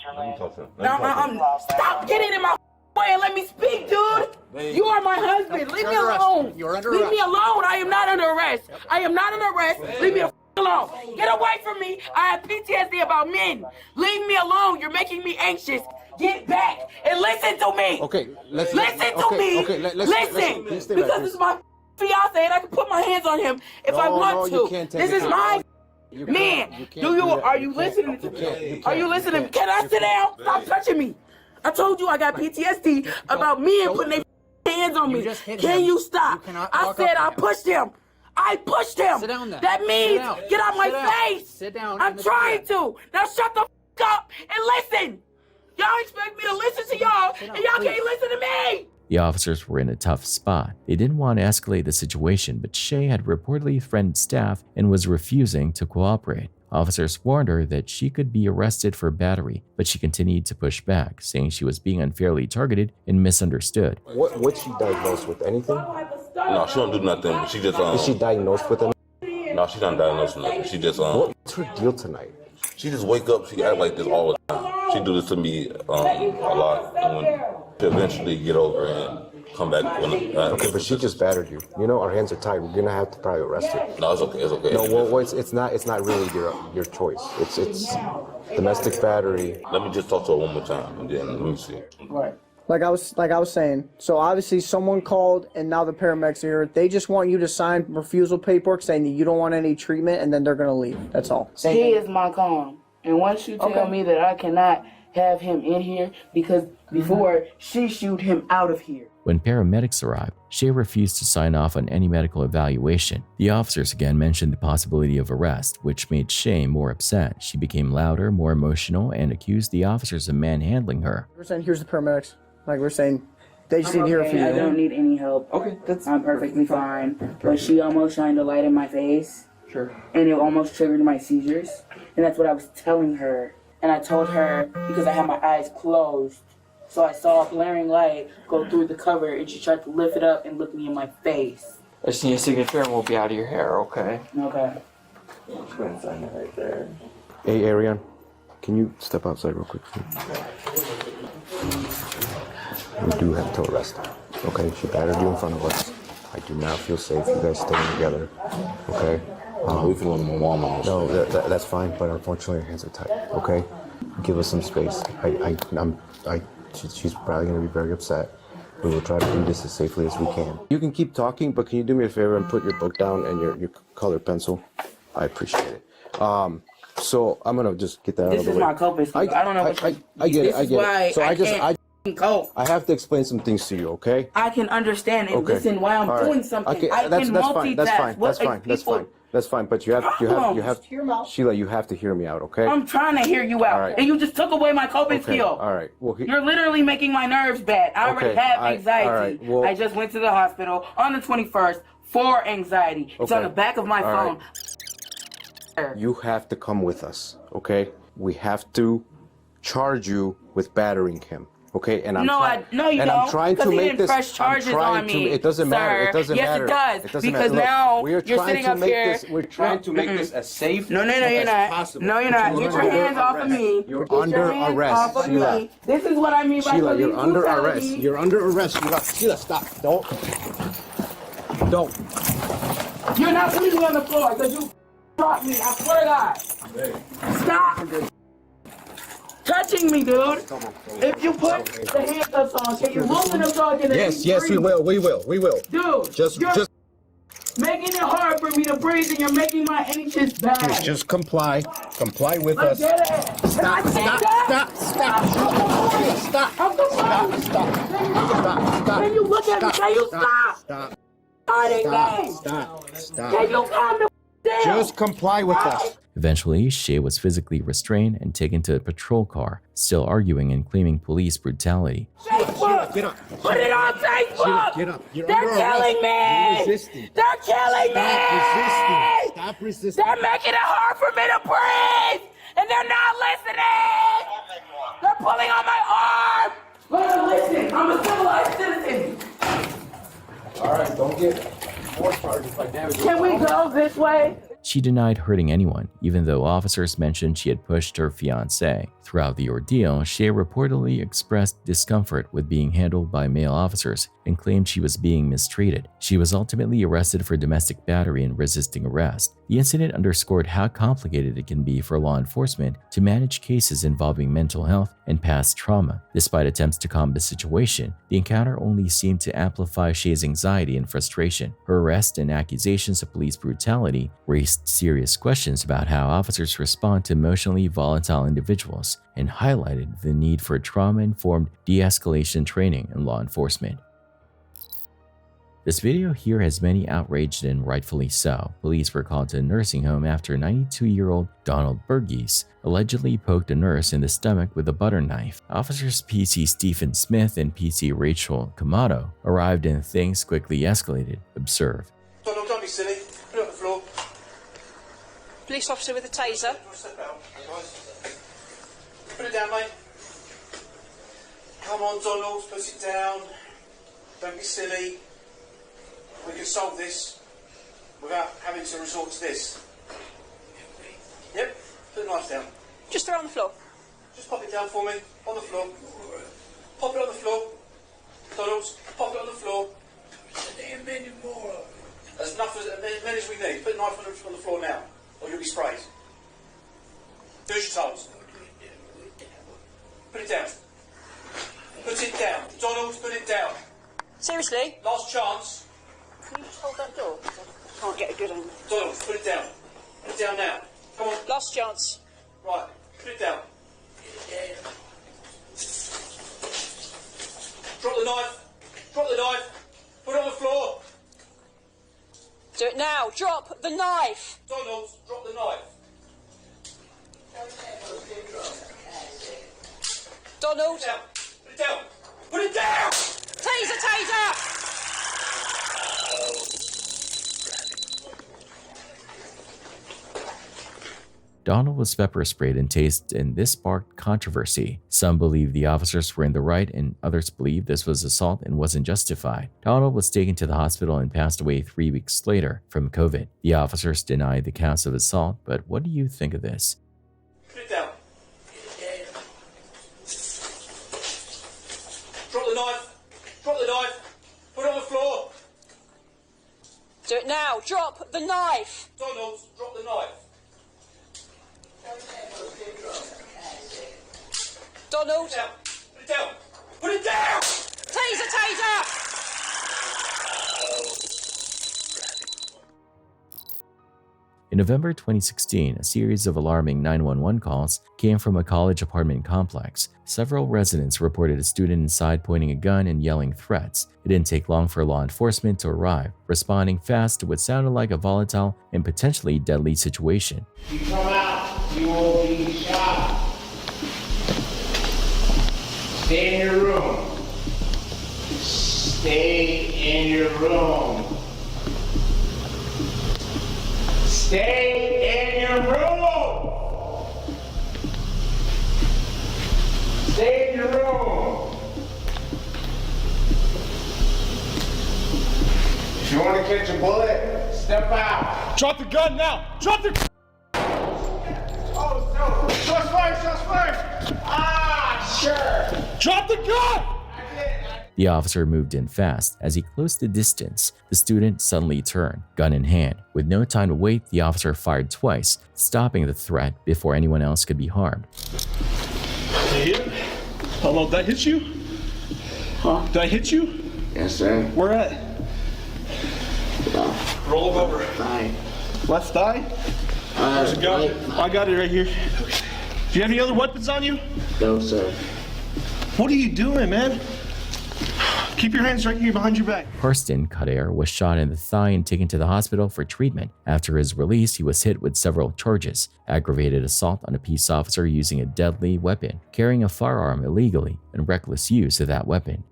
Stop getting in my way and let me speak, dude. You are my husband. Leave me alone. You're under arrest. arrest. Leave me alone. I am not under arrest. I am not under arrest. Leave me alone. Get away from me. I have PTSD about men. Leave me alone. You're making me anxious. Get back and listen to me. Okay, listen to me. Okay, listen. Because this is my fiance and I can put my hands on him if I want to. You can't take this is my man. Are you listening? Are you listening? Can I sit down? Stop touching me. I told you I got PTSD about men putting their hands on me. Can you stop? I said I pushed him. I pushed him. Sit down then. That means get out my face. Sit down. I'm trying to. Now shut the up and listen. Y'all expect me to listen to y'all, and y'all can't listen to me. The officers were in a tough spot. They didn't want to escalate the situation, but Shay had reportedly threatened staff and was refusing to cooperate. Officers warned her that she could be arrested for battery, but she continued to push back, saying she was being unfairly targeted and misunderstood. What's she diagnosed with? Anything? No, she don't do nothing. But she just Is she diagnosed with anything? No, she's not diagnosed with nothing. She just What's her deal tonight? She just wake up. She act like this all the time. She do this to me a lot, and when she eventually get over and come back. Okay, but she just battered you. You know, our hands are tied. We're gonna have to probably arrest her. No, it's okay. It's okay. No, well, it's not really your choice. It's domestic battery. Let me just talk to her one more time, and then let me see. Right. Like I was saying, so obviously someone called and now the paramedics are here. They just want you to sign refusal paperwork saying that you don't want any treatment, and then they're gonna leave. That's all. He is my calm. And once you tell me that I cannot have him in here, because before she shoot him out of here. When paramedics arrived, Shay refused to sign off on any medical evaluation. The officers again mentioned the possibility of arrest, which made Shay more upset. She became louder, more emotional, and accused the officers of manhandling her. We're saying, here's the paramedics. Like we're saying, they just didn't hear from you. I don't need any help. Okay, I'm perfectly fine. But she almost shined a light in my face. Sure. And it almost triggered my seizures. And that's what I was telling her. And I told her, because I had my eyes closed, so I saw a blaring light go through the cover, and she tried to lift it up and look me in my face. I just need a signature and we'll be out of your hair, okay? Okay. I'm just going to sign it right there. Hey, Ariane, can you step outside real quick? We do have to arrest her. Okay, she battered you in front of us. I do not feel safe. You guys staying together. Okay? We finna go to my mama's. No, that's fine, but unfortunately our hands are tied. Okay, give us some space. She's probably gonna be very upset. We will try to do this as safely as we can. You can keep talking, but can you do me a favor and put your book down and your colored pencil? I appreciate it. So I'm gonna just get that out of the way. This is my co-pay. I don't know what I get it. I get it. So I have to explain some things to you, okay? I can understand and listen while I'm doing something. Okay, I can multitask. That's fine. But you have Sheila, you have to hear me out, okay? I'm trying to hear you out, right. and you just took away my coping skill. All right. Well, you're literally making my nerves bad. I already have anxiety. All right. Well, I just went to the hospital on the 21st for anxiety. It's on the back of my phone. Right. You have to come with us, okay? We have to charge you with battering him. Okay, and I'm trying to make this. Fresh charges on me, it doesn't matter. It doesn't matter. Yes, it does. Because now you're sitting up here. We're trying to make this as safe. No, you're not. No, you're not. Get your hands off of me. You're under arrest, Sheila. This is what I mean by Sheila, you're under arrest. You're under arrest. Sheila, stop. Don't. You're not putting me on the floor because you dropped me. I swear to God. Stop. Touching me, dude. If you put the handcuffs on, can you loosen them so I can Yes, we will. Dude, just making it hard for me to breathe, and you're making my anxious bad. Just comply with us. Get it. Stop. Can you look at me? Can you stop? Stop. Can you calm the down? Just comply with us. Eventually, Shay was physically restrained and taken to a patrol car, still arguing and claiming police brutality. Facebook! Get up! Put it on Facebook! Get up! They're killing me! They're killing me! Stop resisting! They're making it hard for me to breathe! And they're not listening! They're pulling on my arm! Listen, I'm a civilized citizen! Alright, don't get more charges by damage. Can we go this way? She denied hurting anyone, even though officers mentioned she had pushed her fiancé. Throughout the ordeal, Shay reportedly expressed discomfort with being handled by male officers and claimed she was being mistreated. She was ultimately arrested for domestic battery and resisting arrest. The incident underscored how complicated it can be for law enforcement to manage cases involving mental health and past trauma. Despite attempts to calm the situation, the encounter only seemed to amplify Shay's anxiety and frustration. Her arrest and accusations of police brutality raised serious questions about how officers respond to emotionally volatile individuals and highlighted the need for trauma-informed de-escalation training in law enforcement. This video here has many outraged, and rightfully so. Police were called to a nursing home after 92-year-old Donald Burgess allegedly poked a nurse in the stomach with a butter knife. Officers PC Stephen Smith and PC Rachel Kamato arrived and things quickly escalated. Observe. Donald, don't be silly. Put it on the floor. Police officer with a taser. Put it down, mate. Come on, Donald, put it down. Don't be silly. We can solve this without having to resort to this. Yep, put the knife down. Just throw it on the floor. Just pop it down for me, on the floor. Pop it on the floor. Donald, pop it on the floor. Damn many more. As many as we need. Put the knife on the floor now, or you'll be sprayed. Do as you're told. Put it down. Put it down. Donald, put it down. Seriously? Last chance. Can you just hold that door? I can't get a good angle. Donald, put it down. Put it down now. Come on. Last chance. Right, put it down. Drop the knife. Drop the knife. Put it on the floor. Do it now. Drop the knife. Donald, drop the knife. Donald. Put it down. Put it down. Taser, taser. Donald was pepper sprayed and tased, and this sparked controversy. Some believe the officers were in the right, and others believe this was assault and wasn't justified. Donald was taken to the hospital and passed away 3 weeks later from COVID. The officers denied the counts of assault, but what do you think of this? Put it down. Drop the knife. Drop the knife. Put it on the floor. Do Do it now. Drop the knife. Donald, drop the knife. Donald. Put it down. Put it down. Taser, taser. In November 2016, a series of alarming 911 calls came from a college apartment complex. Several residents reported a student inside pointing a gun and yelling threats. It didn't take long for law enforcement to arrive, responding fast to what sounded like a volatile and potentially deadly situation. You come out, you will be shot. Stay in your room. Stay in your room. Stay in your room! Stay in your room! If you want to catch a bullet, step out. Drop the gun now! Drop the... Oh, no. Shots fired, shots fired! Ah, sure. Drop the gun! The officer moved in fast. As he closed the distance, the student suddenly turned, gun in hand. With no time to wait, the officer fired twice, stopping the threat before anyone else could be harmed. Did Hello, did I hit you? Huh? Did I hit you? Yes, sir. Where at? Roll him over. Thigh. Left thigh? Where's the gun? I got it right here. Okay. Do you have any other weapons on you? No, sir. What are you doing, man? Keep your hands right here behind your back. Karsten Kader was shot in the thigh and taken to the hospital for treatment. After his release, he was hit with several charges: aggravated assault on a peace officer using a deadly weapon, carrying a firearm illegally, and reckless use of that weapon.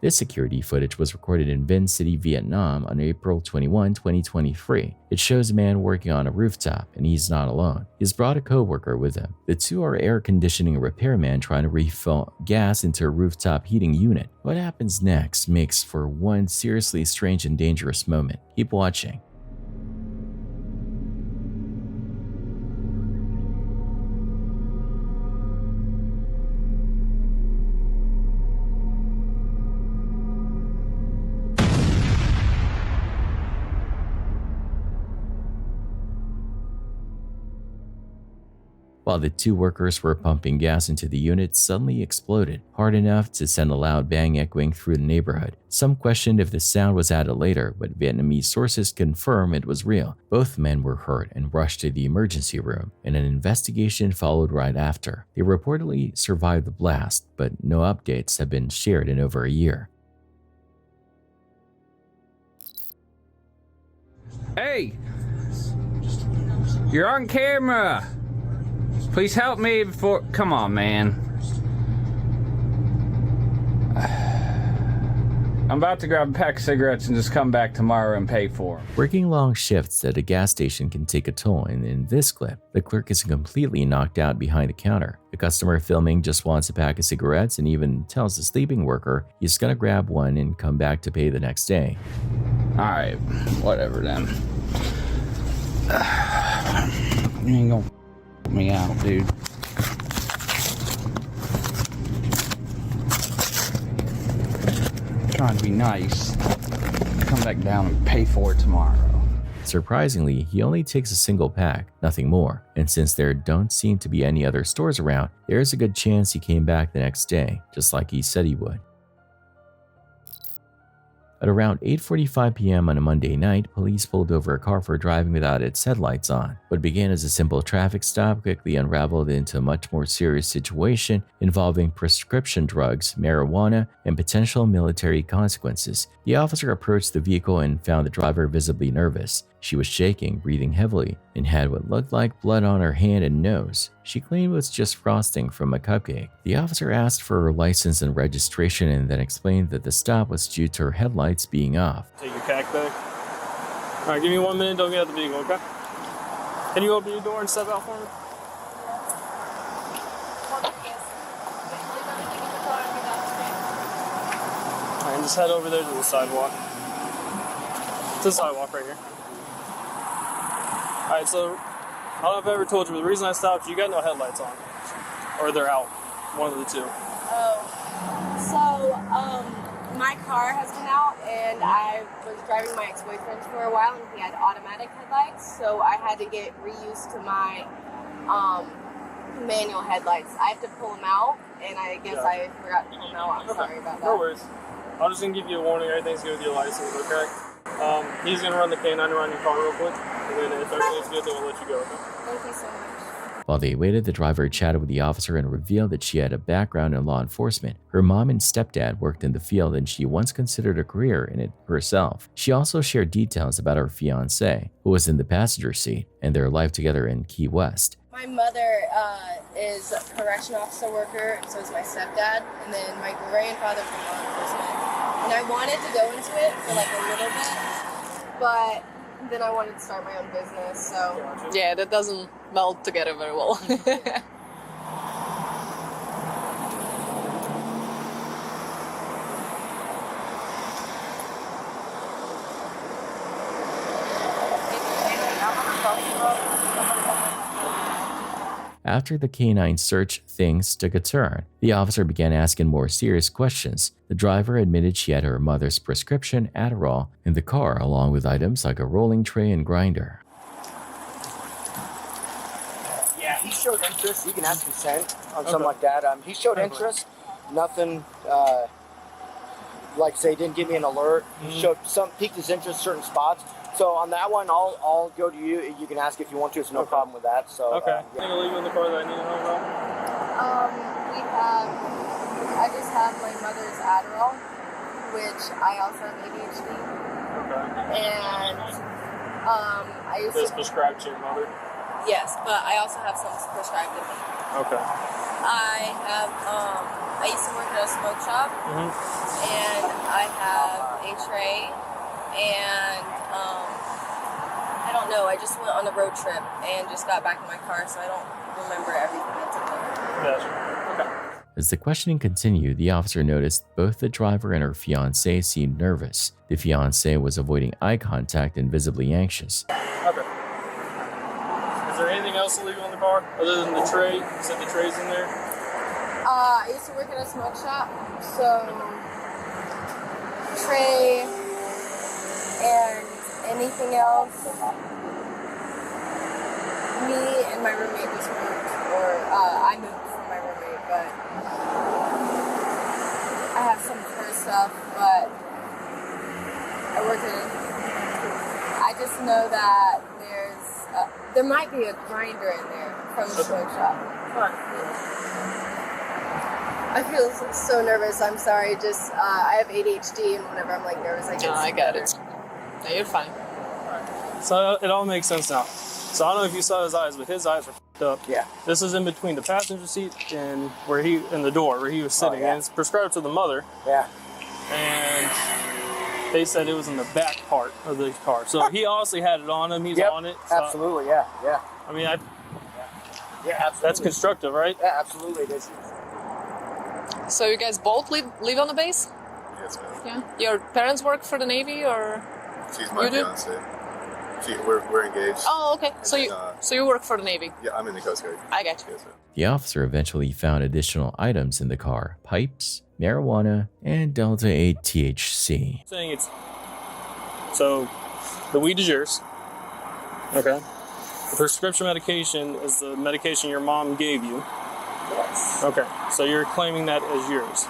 This security footage was recorded in Vinh City, Vietnam on April 21, 2023. It shows a man working on a rooftop, and he's not alone. He's brought a co-worker with him. The two are air conditioning repairman trying to refill gas into a rooftop heating unit. What happens next makes for one seriously strange and dangerous moment. Keep watching. While the two workers were pumping gas into the unit, suddenly exploded, hard enough to send a loud bang echoing through the neighborhood. Some questioned if the sound was added later, but Vietnamese sources confirm it was real. Both men were hurt and rushed to the emergency room, and an investigation followed right after. They reportedly survived the blast, but no updates have been shared in over a year. Hey! You're on camera! Please help me before... Come on, man. I'm about to grab a pack of cigarettes and just come back tomorrow and pay for them. Working long shifts at a gas station can take a toll, and in this clip, the clerk is completely knocked out behind the counter. The customer filming just wants a pack of cigarettes and even tells the sleeping worker he's gonna grab one and come back to pay the next day. Alright, whatever then. You ain't gonna me out, dude. I'm trying to be nice. Come back down and pay for it tomorrow. Surprisingly, he only takes a single pack, nothing more, and since there don't seem to be any other stores around, there's a good chance he came back the next day, just like he said he would. At around 8:45 p.m. on a Monday night, police pulled over a car for driving without its headlights on. What began as a simple traffic stop quickly unraveled into a much more serious situation involving prescription drugs, marijuana, and potential military consequences. The officer approached the vehicle and found the driver visibly nervous. She was shaking, breathing heavily, and had what looked like blood on her hand and nose. She claimed it was just frosting from a cupcake. The officer asked for her license and registration and then explained that the stop was due to her headlights being off. Take your CAC back. All right, give me 1 minute, don't get out the vehicle, okay? Can you open your door and step out for me? All right, and just head over there to the sidewalk. To the sidewalk right here. Alright, so, I don't know if I ever told you, but the reason I stopped, you got no headlights on. Or they're out. One of the two. Oh. So, My car has been out, and I was driving my ex-boyfriend's for a while, and he had automatic headlights, so I had to get reused to my manual headlights. I have to pull them out, and I guess I forgot to pull them out. I'm sorry about that. No worries. I'm just going to give you a warning. Everything's good with your license, okay? He's going to run the K9 around your car real quick, and then if everything's good, then we'll let you go, okay? Thank you so much. While they waited, the driver chatted with the officer and revealed that she had a background in law enforcement. Her mom and stepdad worked in the field and she once considered a career in it herself. She also shared details about her fiancé, who was in the passenger seat, and their life together in Key West. My mother is a correction officer worker, and so is my stepdad, and then my grandfather's in law enforcement. And I wanted to go into it for like a little bit, but then I wanted to start my own business, so... Yeah, that doesn't meld together very well. After the K9 search, things took a turn. The officer began asking more serious questions. The driver admitted she had her mother's prescription Adderall in the car, along with items like a rolling tray and grinder. Yeah, he showed interest. You can ask consent on something like that. He showed interest. Nothing, like say, didn't give me an alert. He showed piqued his interest in certain spots. So on that one, I'll go to you. You can ask if you want to. It's no problem with that. So okay. Anything illegal in the car that I need to know about? I just have my mother's Adderall, which I also have ADHD. Okay. And I used This to... prescribed to your mother? Yes, but I also have some prescribed to me. Okay. I used to work at a smoke shop, and I have a tray, and I don't know, I just went on a road trip and just got back in my car, so I don't remember everything that's in there. Gotcha. Okay. As the questioning continued, the officer noticed both the driver and her fiancé seemed nervous. The fiancé was avoiding eye contact and visibly anxious. Okay. Is there anything else illegal in the car other than the tray? You said the tray's in there? I used to work at a smoke shop, so tray and anything else. Me and my roommate just moved, or I moved from my roommate, but I have some of her stuff, but I work I just know that there might be a grinder in there from the smoke shop. I feel so nervous. I'm sorry. Just I have ADHD, and whenever I'm like nervous, I get. No, I got it. No, you're fine. So it all makes sense now. So I don't know if you saw his eyes, but his eyes were f***ed up. Yeah. This is in between the passenger seat and the door where he was sitting. And it's prescribed to the mother. Yeah. And they said it was in the back part of the car. So he obviously had it on him. He's on it. So, absolutely. Yeah. Yeah. I mean, yeah, absolutely. That's constructive, right? Yeah, absolutely. It is. So you guys both live on the base? Yes, ma'am. Yeah. Your parents work for the Navy, or She's my fiance. We're engaged. Oh, okay. And So you work for the Navy? Yeah, I'm in the Coast Guard. I got you. Yes, ma'am. The officer eventually found additional items in the car: pipes, marijuana, and Delta-8 THC. Saying it's so the weed is yours. Okay. The prescription medication is the medication your mom gave you. Yes. Okay. So you're claiming that as yours.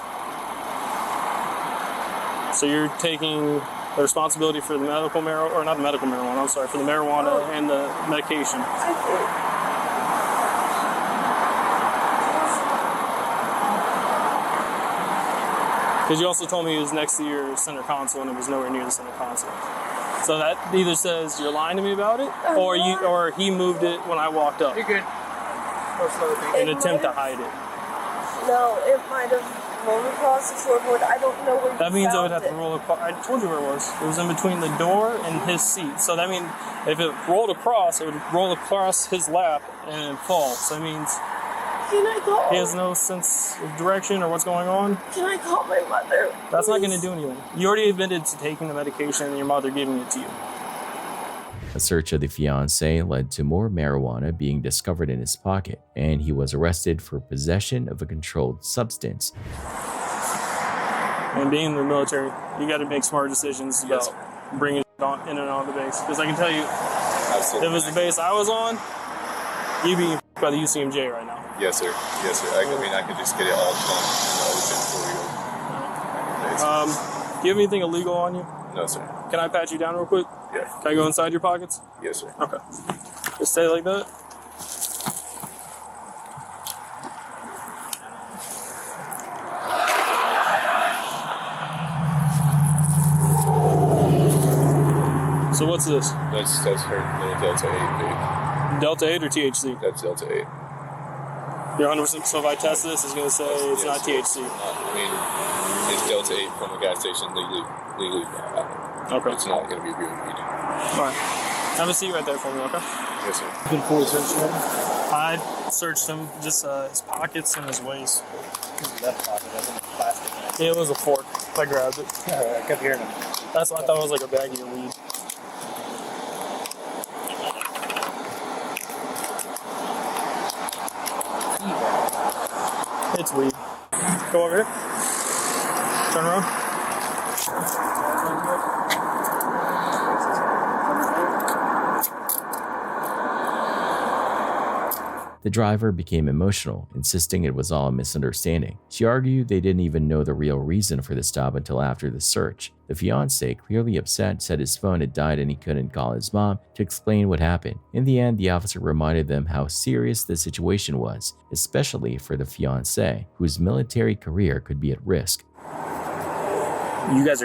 So you're taking the responsibility for the medical marijuana, or not the medical marijuana, I'm sorry, for the marijuana and the medication. Because you also told me it was next to your center console and it was nowhere near the center console. So that either says you're lying to me about it, or he moved it when I walked up. You're good. In an attempt to hide it. No, it might have rolled across the floorboard. I don't know where you That means I would found have to roll across. I told you where it was. It was in between the door and his seat. So that means if it rolled across, it would roll across his lap and fall. So that means Can I call? he has no sense of direction or what's going on. Can I call my mother? That's not going to do anything. You already admitted to taking the medication and your mother giving it to you. A search of the fiancé led to more marijuana being discovered in his pocket, and he was arrested for possession of a controlled substance. And being in the military, you got to make smart decisions about bringing it on in and on the base. Because I can tell you, if it was the base I was on, you'd be by the UCMJ right now. Yes, sir. Yes, sir. I mean, I could just get it all done in the ocean for you. Do you have anything illegal on you? No, sir. Can I pat you down real quick? Yeah. Can I go inside your pockets? Yes, sir. Okay. Just stay like that. So what's this? That's her little Delta 8 vape. Delta 8 or THC? That's Delta 8. You're 100%. So if I test this, it's going to say it's not THC. I mean, it's Delta 8 from a gas station legally. Okay. It's not going to be real weed. All right. Have a seat right there for me, okay? Yes, sir. Been fully searched him? I searched him, just his pockets and his waist. His left pocket has a plastic in it. Yeah, it was a fork. I grabbed it. I kept hearing him. That's what I thought it was, like a baggie of weed. It's weed. Go over here. Turn around. The driver became emotional, insisting it was all a misunderstanding. She argued they didn't even know the real reason for the stop until after the search. The fiancé, clearly upset, said his phone had died and he couldn't call his mom to explain what happened. In the end, the officer reminded them how serious the situation was, especially for the fiancé, whose military career could be at risk. You guys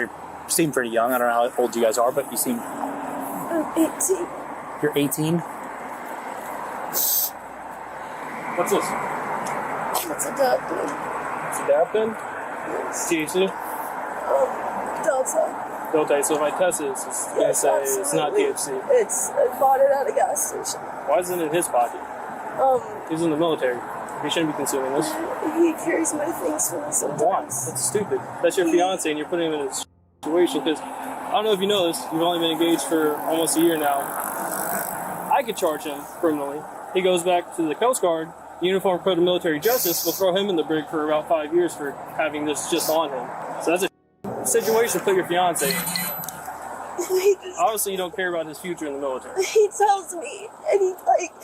seem pretty young. I don't know how old you guys are, but you seem... I'm 18. You're 18? What's this? What's a dab pen? It's a dab pen? Yes. THC? Delta. Delta. So if I test this, it's going to say it's not THC. I bought it at a gas station. Why isn't it in his pocket? He's in the military. He shouldn't be consuming this. He carries my things for me sometimes. Why? That's stupid. That's your fiance and you're putting him in a situation because I don't know if you know this, you've only been engaged for almost a year now. I could charge him criminally. He goes back to the Coast Guard, Uniform Code of Military Justice will throw him in the brig for about 5 years for having this just on him. So that's a situation to put your fiance in. Obviously, you don't care about his future in the military. He tells me, and he's like,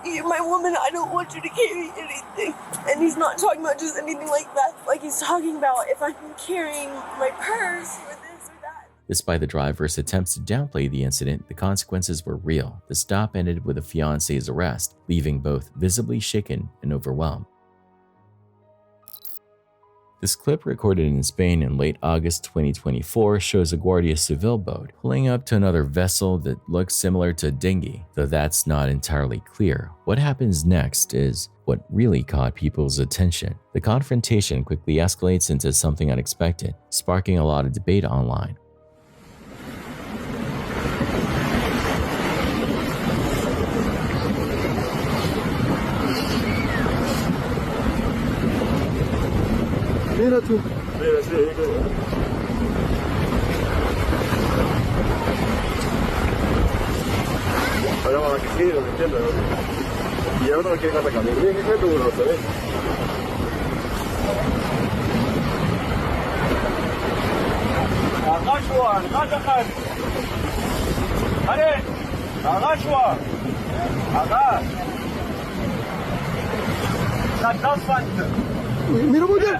"You're my woman, I don't want you to carry anything." And he's not talking about just anything like that. Like, he's talking about if I'm carrying my purse or this or that. Despite the driver's attempts to downplay the incident, the consequences were real. The stop ended with the fiancé's arrest, leaving both visibly shaken and overwhelmed. This clip, recorded in Spain in late August 2024, shows a Guardia Civil boat pulling up to another vessel that looks similar to a dinghy, though that's not entirely clear. What happens next is what really caught people's attention. The confrontation quickly escalates into something unexpected, sparking a lot of debate online. Mira tú. Mira, sí, vayamos a la que sigue, ¿me entiendes? Y ahora no quiere cambiar. Bien, que tú no se ve. Agachua, agachua. Allez, agachua. Agach. La transfante. Mira muy bien.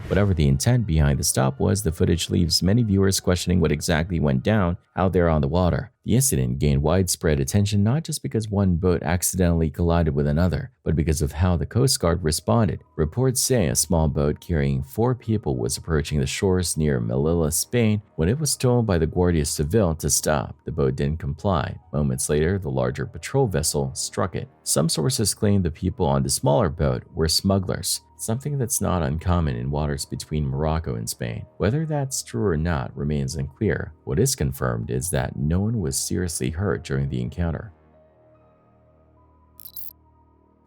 Whatever the intent behind the stop was, the footage leaves many viewers questioning what exactly went down out there on the water. The incident gained widespread attention not just because one boat accidentally collided with another, but because of how the Coast Guard responded. Reports say a small boat carrying 4 people was approaching the shores near Melilla, Spain, when it was told by the Guardia Civil to stop. The boat didn't comply. Moments later, the larger patrol vessel struck it. Some sources claim the people on the smaller boat were smugglers, something that's not uncommon in waters between Morocco and Spain. Whether that's true or not remains unclear. What is confirmed is that no one was seriously hurt during the encounter.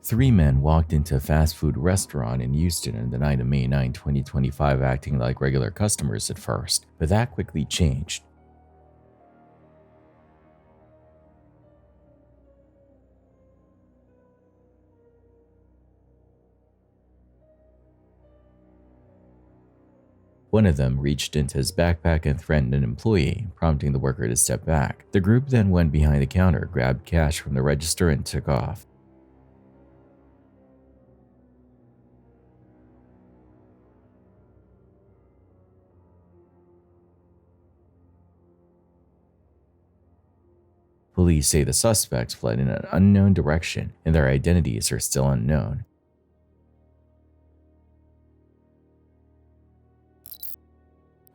3 men walked into a fast food restaurant in Houston on the night of May 9, 2025, acting like regular customers at first, but that quickly changed. One of them reached into his backpack and threatened an employee, prompting the worker to step back. The group then went behind the counter, grabbed cash from the register, and took off. Police say the suspects fled in an unknown direction, and their identities are still unknown.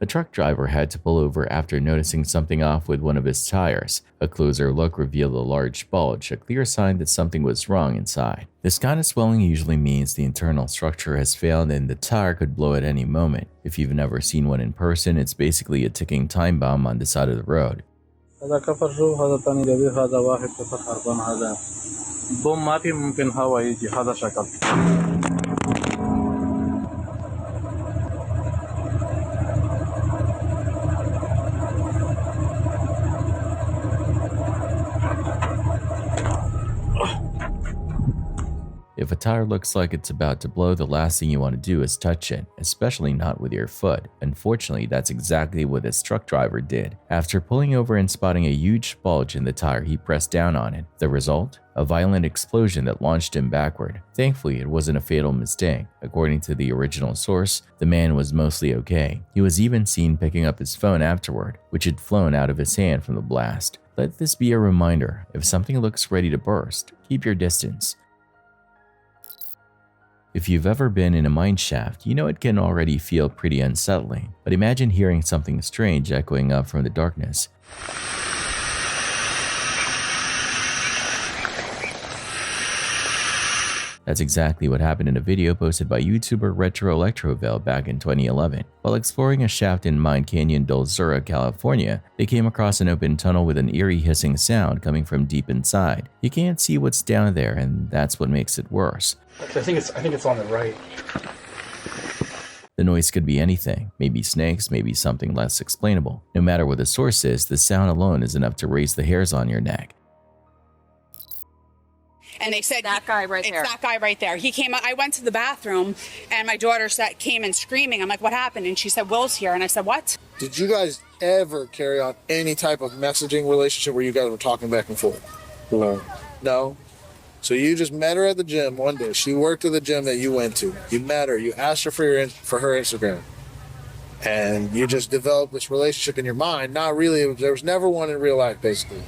A truck driver had to pull over after noticing something off with one of his tires. A closer look revealed a large bulge, a clear sign that something was wrong inside. This kind of swelling usually means the internal structure has failed and the tire could blow at any moment. If you've never seen one in person, it's basically a ticking time bomb on the side of the road. هذا كفر شوف هذا ثاني جديد هذا واحد كفر خربان هذا بوم ما في ممكن هوا يجي هذا شكل If a tire looks like it's about to blow, the last thing you want to do is touch it, especially not with your foot. Unfortunately, that's exactly what this truck driver did. After pulling over and spotting a huge bulge in the tire, he pressed down on it. The result? A violent explosion that launched him backward. Thankfully, it wasn't a fatal mistake. According to the original source, the man was mostly okay. He was even seen picking up his phone afterward, which had flown out of his hand from the blast. Let this be a reminder: if something looks ready to burst, keep your distance. If you've ever been in a mine shaft, you know it can already feel pretty unsettling. But imagine hearing something strange echoing up from the darkness. That's exactly what happened in a video posted by YouTuber Retro Electrovale back in 2011. While exploring a shaft in Mine Canyon Del Sur, California, they came across an open tunnel with an eerie hissing sound coming from deep inside. You can't see what's down there, and that's what makes it worse. I think it's on the right. The noise could be anything, maybe snakes, maybe something less explainable. No matter what the source is, the sound alone is enough to raise the hairs on your neck. And they said that guy right there. It's that guy right there. He came. I went to the bathroom, and my daughter came in screaming. I'm like, "What happened?" And she said, "Will's here." And I said, "What?" Did you guys ever carry on any type of messaging relationship where you guys were talking back and forth? No. No? So you just met her at the gym one day. She worked at the gym that you went to. You met her. You asked her for her Instagram. And you just developed this relationship in your mind. Not really. There was never one in real life, basically.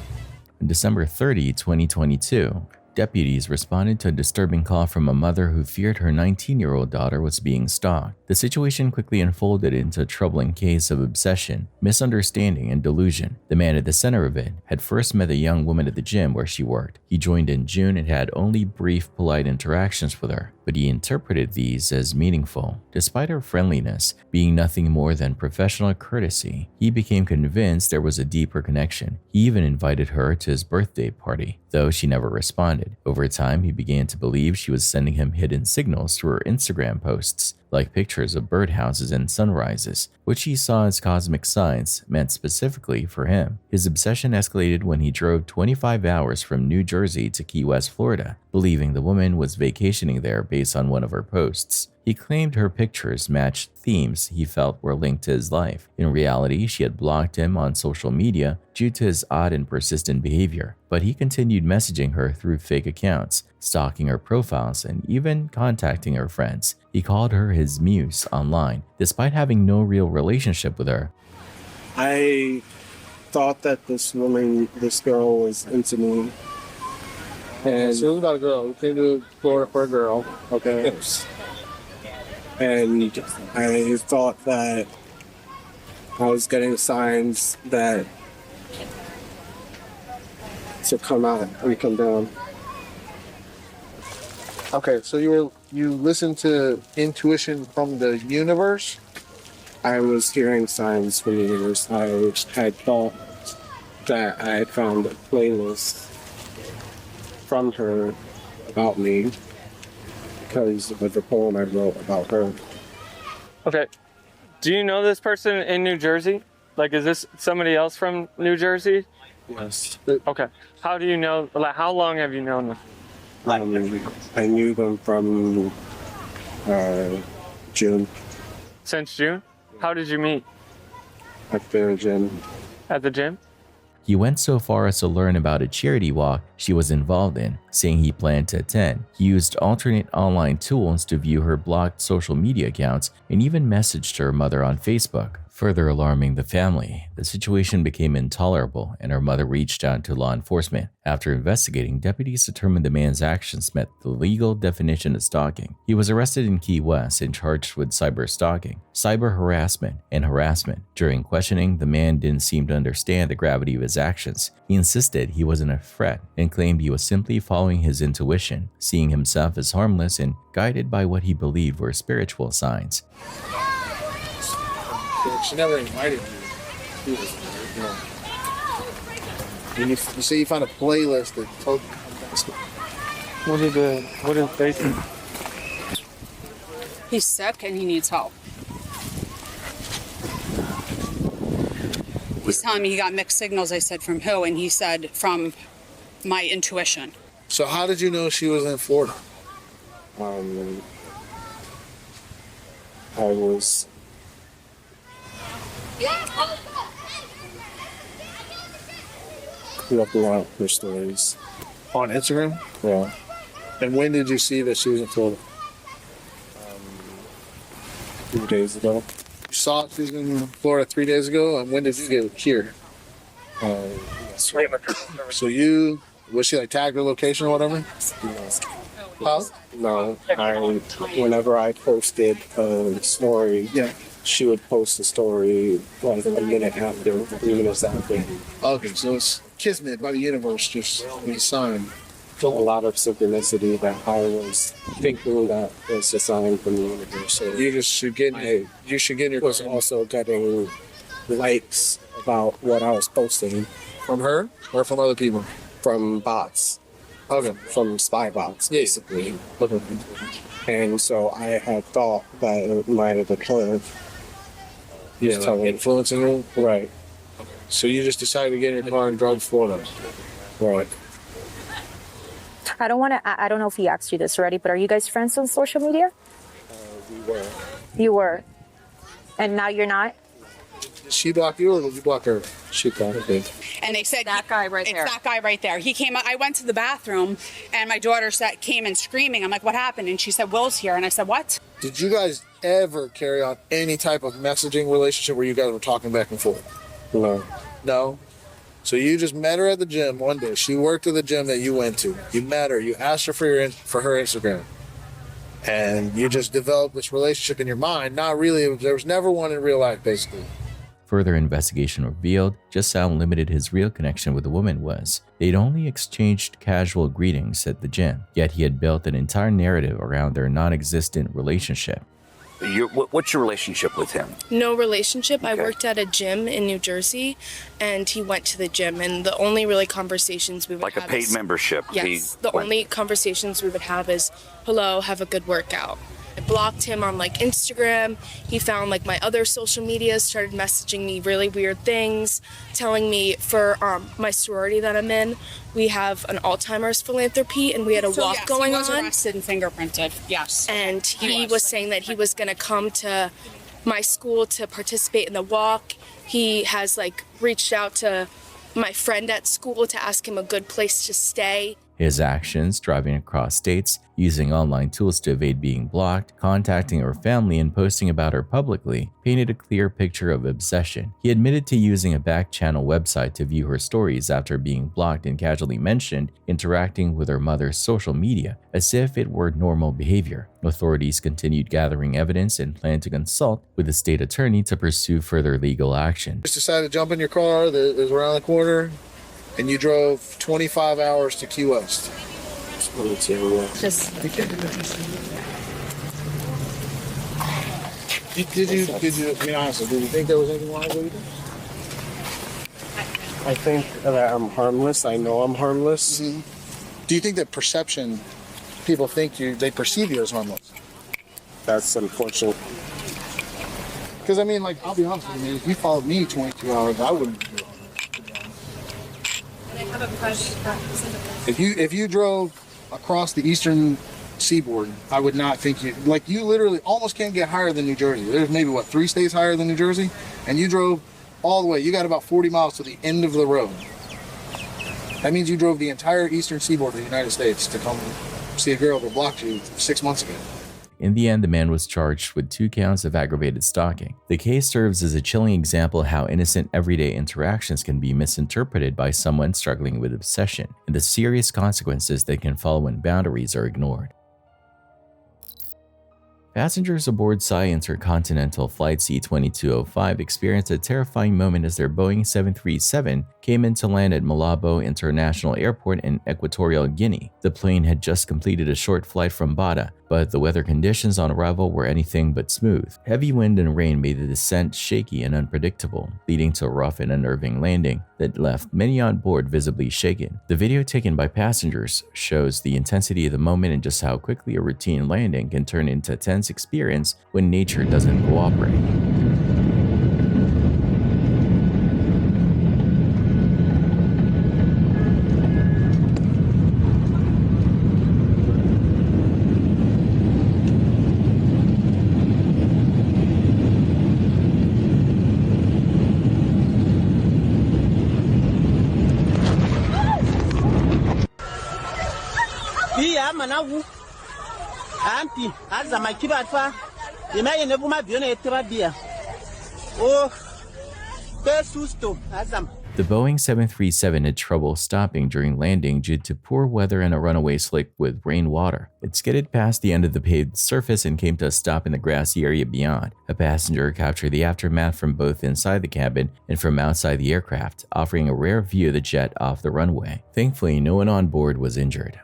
On December 30, 2022, deputies responded to a disturbing call from a mother who feared her 19-year-old daughter was being stalked. The situation quickly unfolded into a troubling case of obsession, misunderstanding, and delusion. The man at the center of it had first met the young woman at the gym where she worked. He joined in June and had only brief, polite interactions with her, but he interpreted these as meaningful. Despite her friendliness being nothing more than professional courtesy, he became convinced there was a deeper connection. He even invited her to his birthday party, though she never responded. Over time, he began to believe she was sending him hidden signals through her Instagram posts, like pictures of birdhouses and sunrises, which he saw as cosmic signs meant specifically for him. His obsession escalated when he drove 25 hours from New Jersey to Key West, Florida, believing the woman was vacationing there based on one of her posts. He claimed her pictures matched themes he felt were linked to his life. In reality, she had blocked him on social media due to his odd and persistent behavior, but he continued messaging her through fake accounts, stalking her profiles, and even contacting her friends. He called her his muse online, despite having no real relationship with her. I thought that this girl was into me. And she was about a girl. We came to Florida for a girl, okay? And I thought that I was getting signs that to come out and come down. Okay, so you listened to intuition from the universe? I was hearing signs from the universe. I had thought that I had found a playlist from her about me because of the poem I wrote about her. Okay. Do you know this person in New Jersey? Like, is this somebody else from New Jersey? Yes. Okay. How do you know, like, how long have you known them? I knew them from June. Since June? How did you meet? At the gym. At the gym? He went so far as to learn about a charity walk she was involved in, saying he planned to attend. He used alternate online tools to view her blocked social media accounts and even messaged her mother on Facebook. Further alarming the family, the situation became intolerable and her mother reached out to law enforcement. After investigating, deputies determined the man's actions met the legal definition of stalking. He was arrested in Key West and charged with cyber stalking, cyber harassment, and harassment. During questioning, the man didn't seem to understand the gravity of his actions. He insisted he wasn't a threat and claimed he was simply following his intuition, seeing himself as harmless and guided by what he believed were spiritual signs. She never invited you. You say you found a playlist that told you to come back. What is they say? He's sick and he needs help. He's telling me he got mixed signals. I said, from who? And he said, from my intuition. So how did you know she was in Florida? I was... You have to want her stories. On Instagram? Yeah. And when did you see that she was in Florida? 3 days ago. You saw she was in Florida 3 days ago, and when did you get here? So you, was she like tagged her location or whatever? Huh? No. Whenever I posted a story, she would post a story like a minute after, 3 minutes after. Okay, so it's kismet by the universe, just a sign. A lot of synchronicity that I was thinking that it's a sign from the universe. So you should get your was also getting likes about what I was posting. From her or from other people? From bots. Okay. From spy bots, basically. Okay. And so I had thought that it might have been her. Yeah, like influencing her? Right. So you just decided to get in your car and drive to Florida? Right. I don't know if he asked you this already, but are you guys friends on social media? We were. You were. And now you're not? Did she block you or did you block her? She blocked me. And they said that guy right there. It's that guy right there. He came. I went to the bathroom, and my daughter came in screaming. I'm like, "What happened?" And she said, "Will's here." And I said, "What?" Did you guys ever carry on any type of messaging relationship where you guys were talking back and forth? No. No? So you just met her at the gym one day. She worked at the gym that you went to. You met her. You asked her for her Instagram. And you just developed this relationship in your mind. Not really. There was never one in real life, basically. Further investigation revealed just how limited his real connection with the woman was. They'd only exchanged casual greetings at the gym, yet he had built an entire narrative around their non-existent relationship. What's your relationship with him? No relationship. I worked at a gym in New Jersey, and he went to the gym, and the only really conversations we would have Like a paid membership? Yes. The only conversations we would have is, hello, have a good workout. I blocked him on like Instagram. He found like my other social media, started messaging me really weird things, telling me for my sorority that I'm in, we have an Alzheimer's philanthropy and we had a walk going on. He was arrested and fingerprinted. Yes. And he was saying that he was going to come to my school to participate in the walk. He has like reached out to my friend at school to ask him a good place to stay. His actions, driving across states, using online tools to evade being blocked, contacting her family and posting about her publicly, painted a clear picture of obsession. He admitted to using a back-channel website to view her stories after being blocked and casually mentioned interacting with her mother's social media, as if it were normal behavior. Authorities continued gathering evidence and planned to consult with the state attorney to pursue further legal action. Just decided to jump in your car that was around the corner, and you drove 25 hours to Key West. Just Did you, I mean, honestly, did you think there was anything wrong with what you did? I think that I'm harmless. I know I'm harmless. Mm-hmm. Do you think that perception, people think they perceive you as harmless? That's unfortunate. Because, I mean, like, I'll be honest with you, if you followed me 22 hours, I wouldn't do it. If you drove across the eastern seaboard, I would not think you literally almost can't get higher than New Jersey. There's maybe 3 states higher than New Jersey, and you drove all the way. You got about 40 miles to the end of the road. That means you drove the entire eastern seaboard of the United States to come see a girl that blocked you 6 months ago. In the end, the man was charged with 2 counts of aggravated stalking. The case serves as a chilling example of how innocent everyday interactions can be misinterpreted by someone struggling with obsession, and the serious consequences that can follow when boundaries are ignored. Passengers aboard SAI Intercontinental Flight C-2205 experienced a terrifying moment as their Boeing 737 came in to land at Malabo International Airport in Equatorial Guinea. The plane had just completed a short flight from Bata, but the weather conditions on arrival were anything but smooth. Heavy wind and rain made the descent shaky and unpredictable, leading to a rough and unnerving landing that left many on board visibly shaken. The video taken by passengers shows the intensity of the moment and just how quickly a routine landing can turn into a tense experience when nature doesn't cooperate. Manavu ampi azama kibatfa imaye nebuma bione etrabia oh pesusto azama. The Boeing 737 had trouble stopping during landing due to poor weather and a runaway slick with rainwater. It skidded past the end of the paved surface and came to a stop in the grassy area beyond. A passenger captured the aftermath from both inside the cabin and from outside the aircraft, offering a rare view of the jet off the runway. Thankfully, no one on board was injured.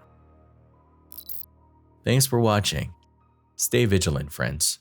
Thanks for watching. Stay vigilant, friends.